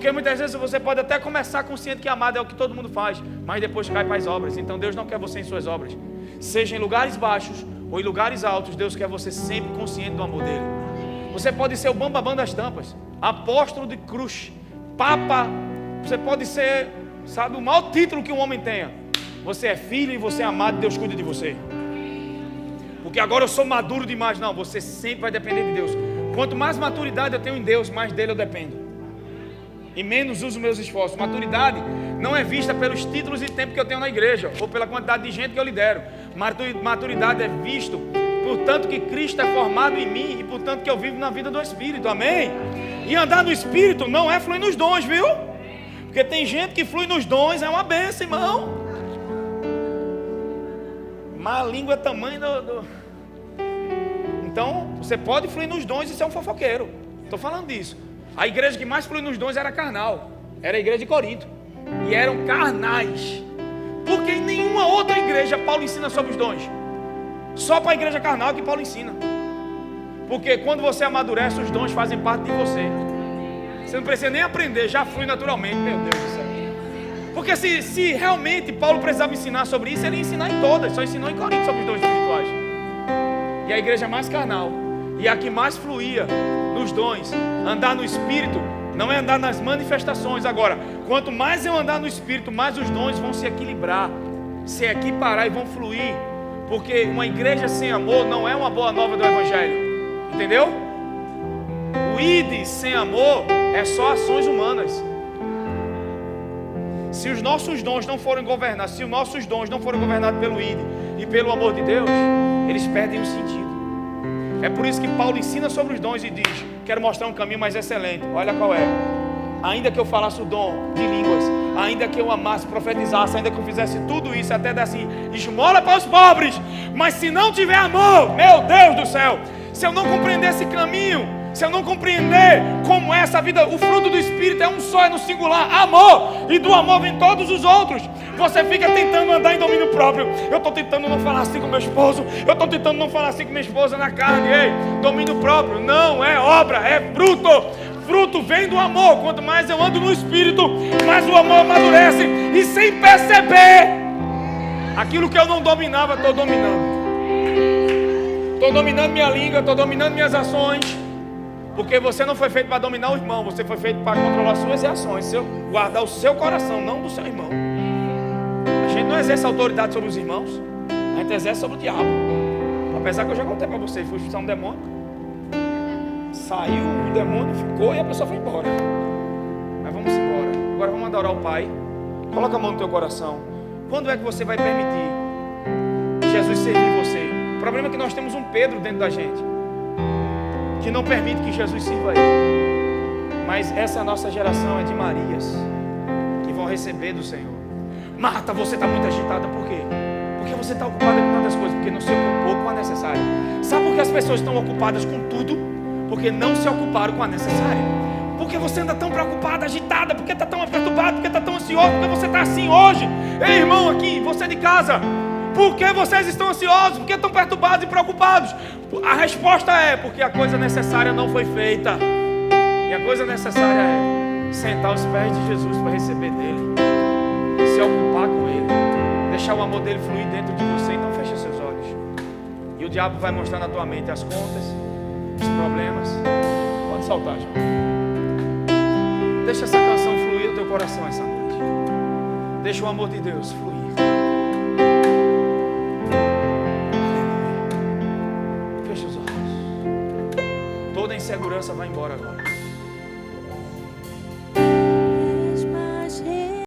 Porque muitas vezes você pode até começar consciente que amado é o que todo mundo faz, mas depois cai para as obras. Então Deus não quer você em suas obras. Seja em lugares baixos ou em lugares altos, Deus quer você sempre consciente do amor dele. Você pode ser o bambambam das tampas, apóstolo de cruz, papa. Você pode ser, sabe, o maior título que um homem tenha. Você é filho e você é amado e Deus cuida de você. Porque agora eu sou maduro demais. Não, você sempre vai depender de Deus. Quanto mais maturidade eu tenho em Deus, mais dele eu dependo. E menos uso meus esforços. Maturidade não é vista pelos títulos e tempo que eu tenho na igreja, ou pela quantidade de gente que eu lidero. Maturidade é visto por tanto que Cristo é formado em mim e por tanto que eu vivo na vida do Espírito, amém? E andar no Espírito não é fluir nos dons, viu? Porque tem gente que flui nos dons, é uma benção, irmão. Mas a língua é tamanho Então, você pode fluir nos dons e ser um fofoqueiro. Estou falando disso. A igreja que mais fluiu nos dons era carnal. Era a igreja de Corinto. E eram carnais. Porque em nenhuma outra igreja Paulo ensina sobre os dons. Só para a igreja carnal que Paulo ensina. Porque quando você amadurece, os dons fazem parte de você. Você não precisa nem aprender, já flui naturalmente. Meu Deus do céu. Porque se realmente Paulo precisava ensinar sobre isso, ele ia ensinar em todas. Só ensinou em Corinto sobre os dons espirituais. E a igreja mais carnal, e a que mais fluía nos dons, andar no Espírito, não é andar nas manifestações. Agora, quanto mais eu andar no Espírito, mais os dons vão se equilibrar, se equiparar e vão fluir. Porque uma igreja sem amor não é uma boa nova do Evangelho. Entendeu? O ID sem amor é só ações humanas. Se os nossos dons não forem governados, se os nossos dons não forem governados pelo ID e pelo amor de Deus, eles perdem o sentido. É por isso que Paulo ensina sobre os dons e diz: quero mostrar um caminho mais excelente. Olha qual é. Ainda que eu falasse o dom de línguas, ainda que eu amasse, profetizasse, ainda que eu fizesse tudo isso, até desse esmola para os pobres, mas se não tiver amor, meu Deus do céu, se eu não compreender esse caminho, se eu não compreender como é essa vida, o fruto do Espírito é um só, é no singular, amor, e do amor vem todos os outros. Você fica tentando andar em domínio próprio. Eu estou tentando não falar assim com meu esposo, eu estou tentando não falar assim com minha esposa na carne. Ei, domínio próprio não é obra, é fruto. Fruto vem do amor. Quanto mais eu ando no Espírito, mais o amor amadurece. E sem perceber, aquilo que eu não dominava, estou dominando. Estou dominando minha língua, estou dominando minhas ações. Porque você não foi feito para dominar o irmão, você foi feito para controlar suas ações, guardar o seu coração, não do seu irmão. A gente não exerce autoridade sobre os irmãos, a gente exerce sobre o diabo. Apesar que eu já contei para você, fui expulsar um demônio, saiu o demônio, ficou e a pessoa foi embora. Mas vamos embora. Agora vamos adorar o Pai. Coloca a mão no teu coração. Quando é que você vai permitir Jesus servir você? O problema é que nós temos um Pedro dentro da gente, que não permite que Jesus sirva ele. Mas essa nossa geração é de Marias, que vão receber do Senhor. Marta, você está muito agitada, por quê? Porque você está ocupada com tantas coisas, porque não se ocupou com a necessária. Sabe por que as pessoas estão ocupadas com tudo? Porque não se ocuparam com a necessária. Porque você anda tão preocupada, agitada, porque está tão perturbado, porque está tão ansioso, porque você está assim hoje. Ei, irmão aqui, você de casa, por que vocês estão ansiosos? Por que estão perturbados e preocupados? A resposta é porque a coisa necessária não foi feita. E a coisa necessária é sentar aos pés de Jesus para receber dele, se ocupar com ele, deixar o amor dele fluir dentro de você. Então feche seus olhos. E o diabo vai mostrar na tua mente as contas, os problemas. Pode saltar, João. Deixa essa canção fluir no teu coração essa noite. Deixa o amor de Deus fluir. Toda insegurança vai embora agora.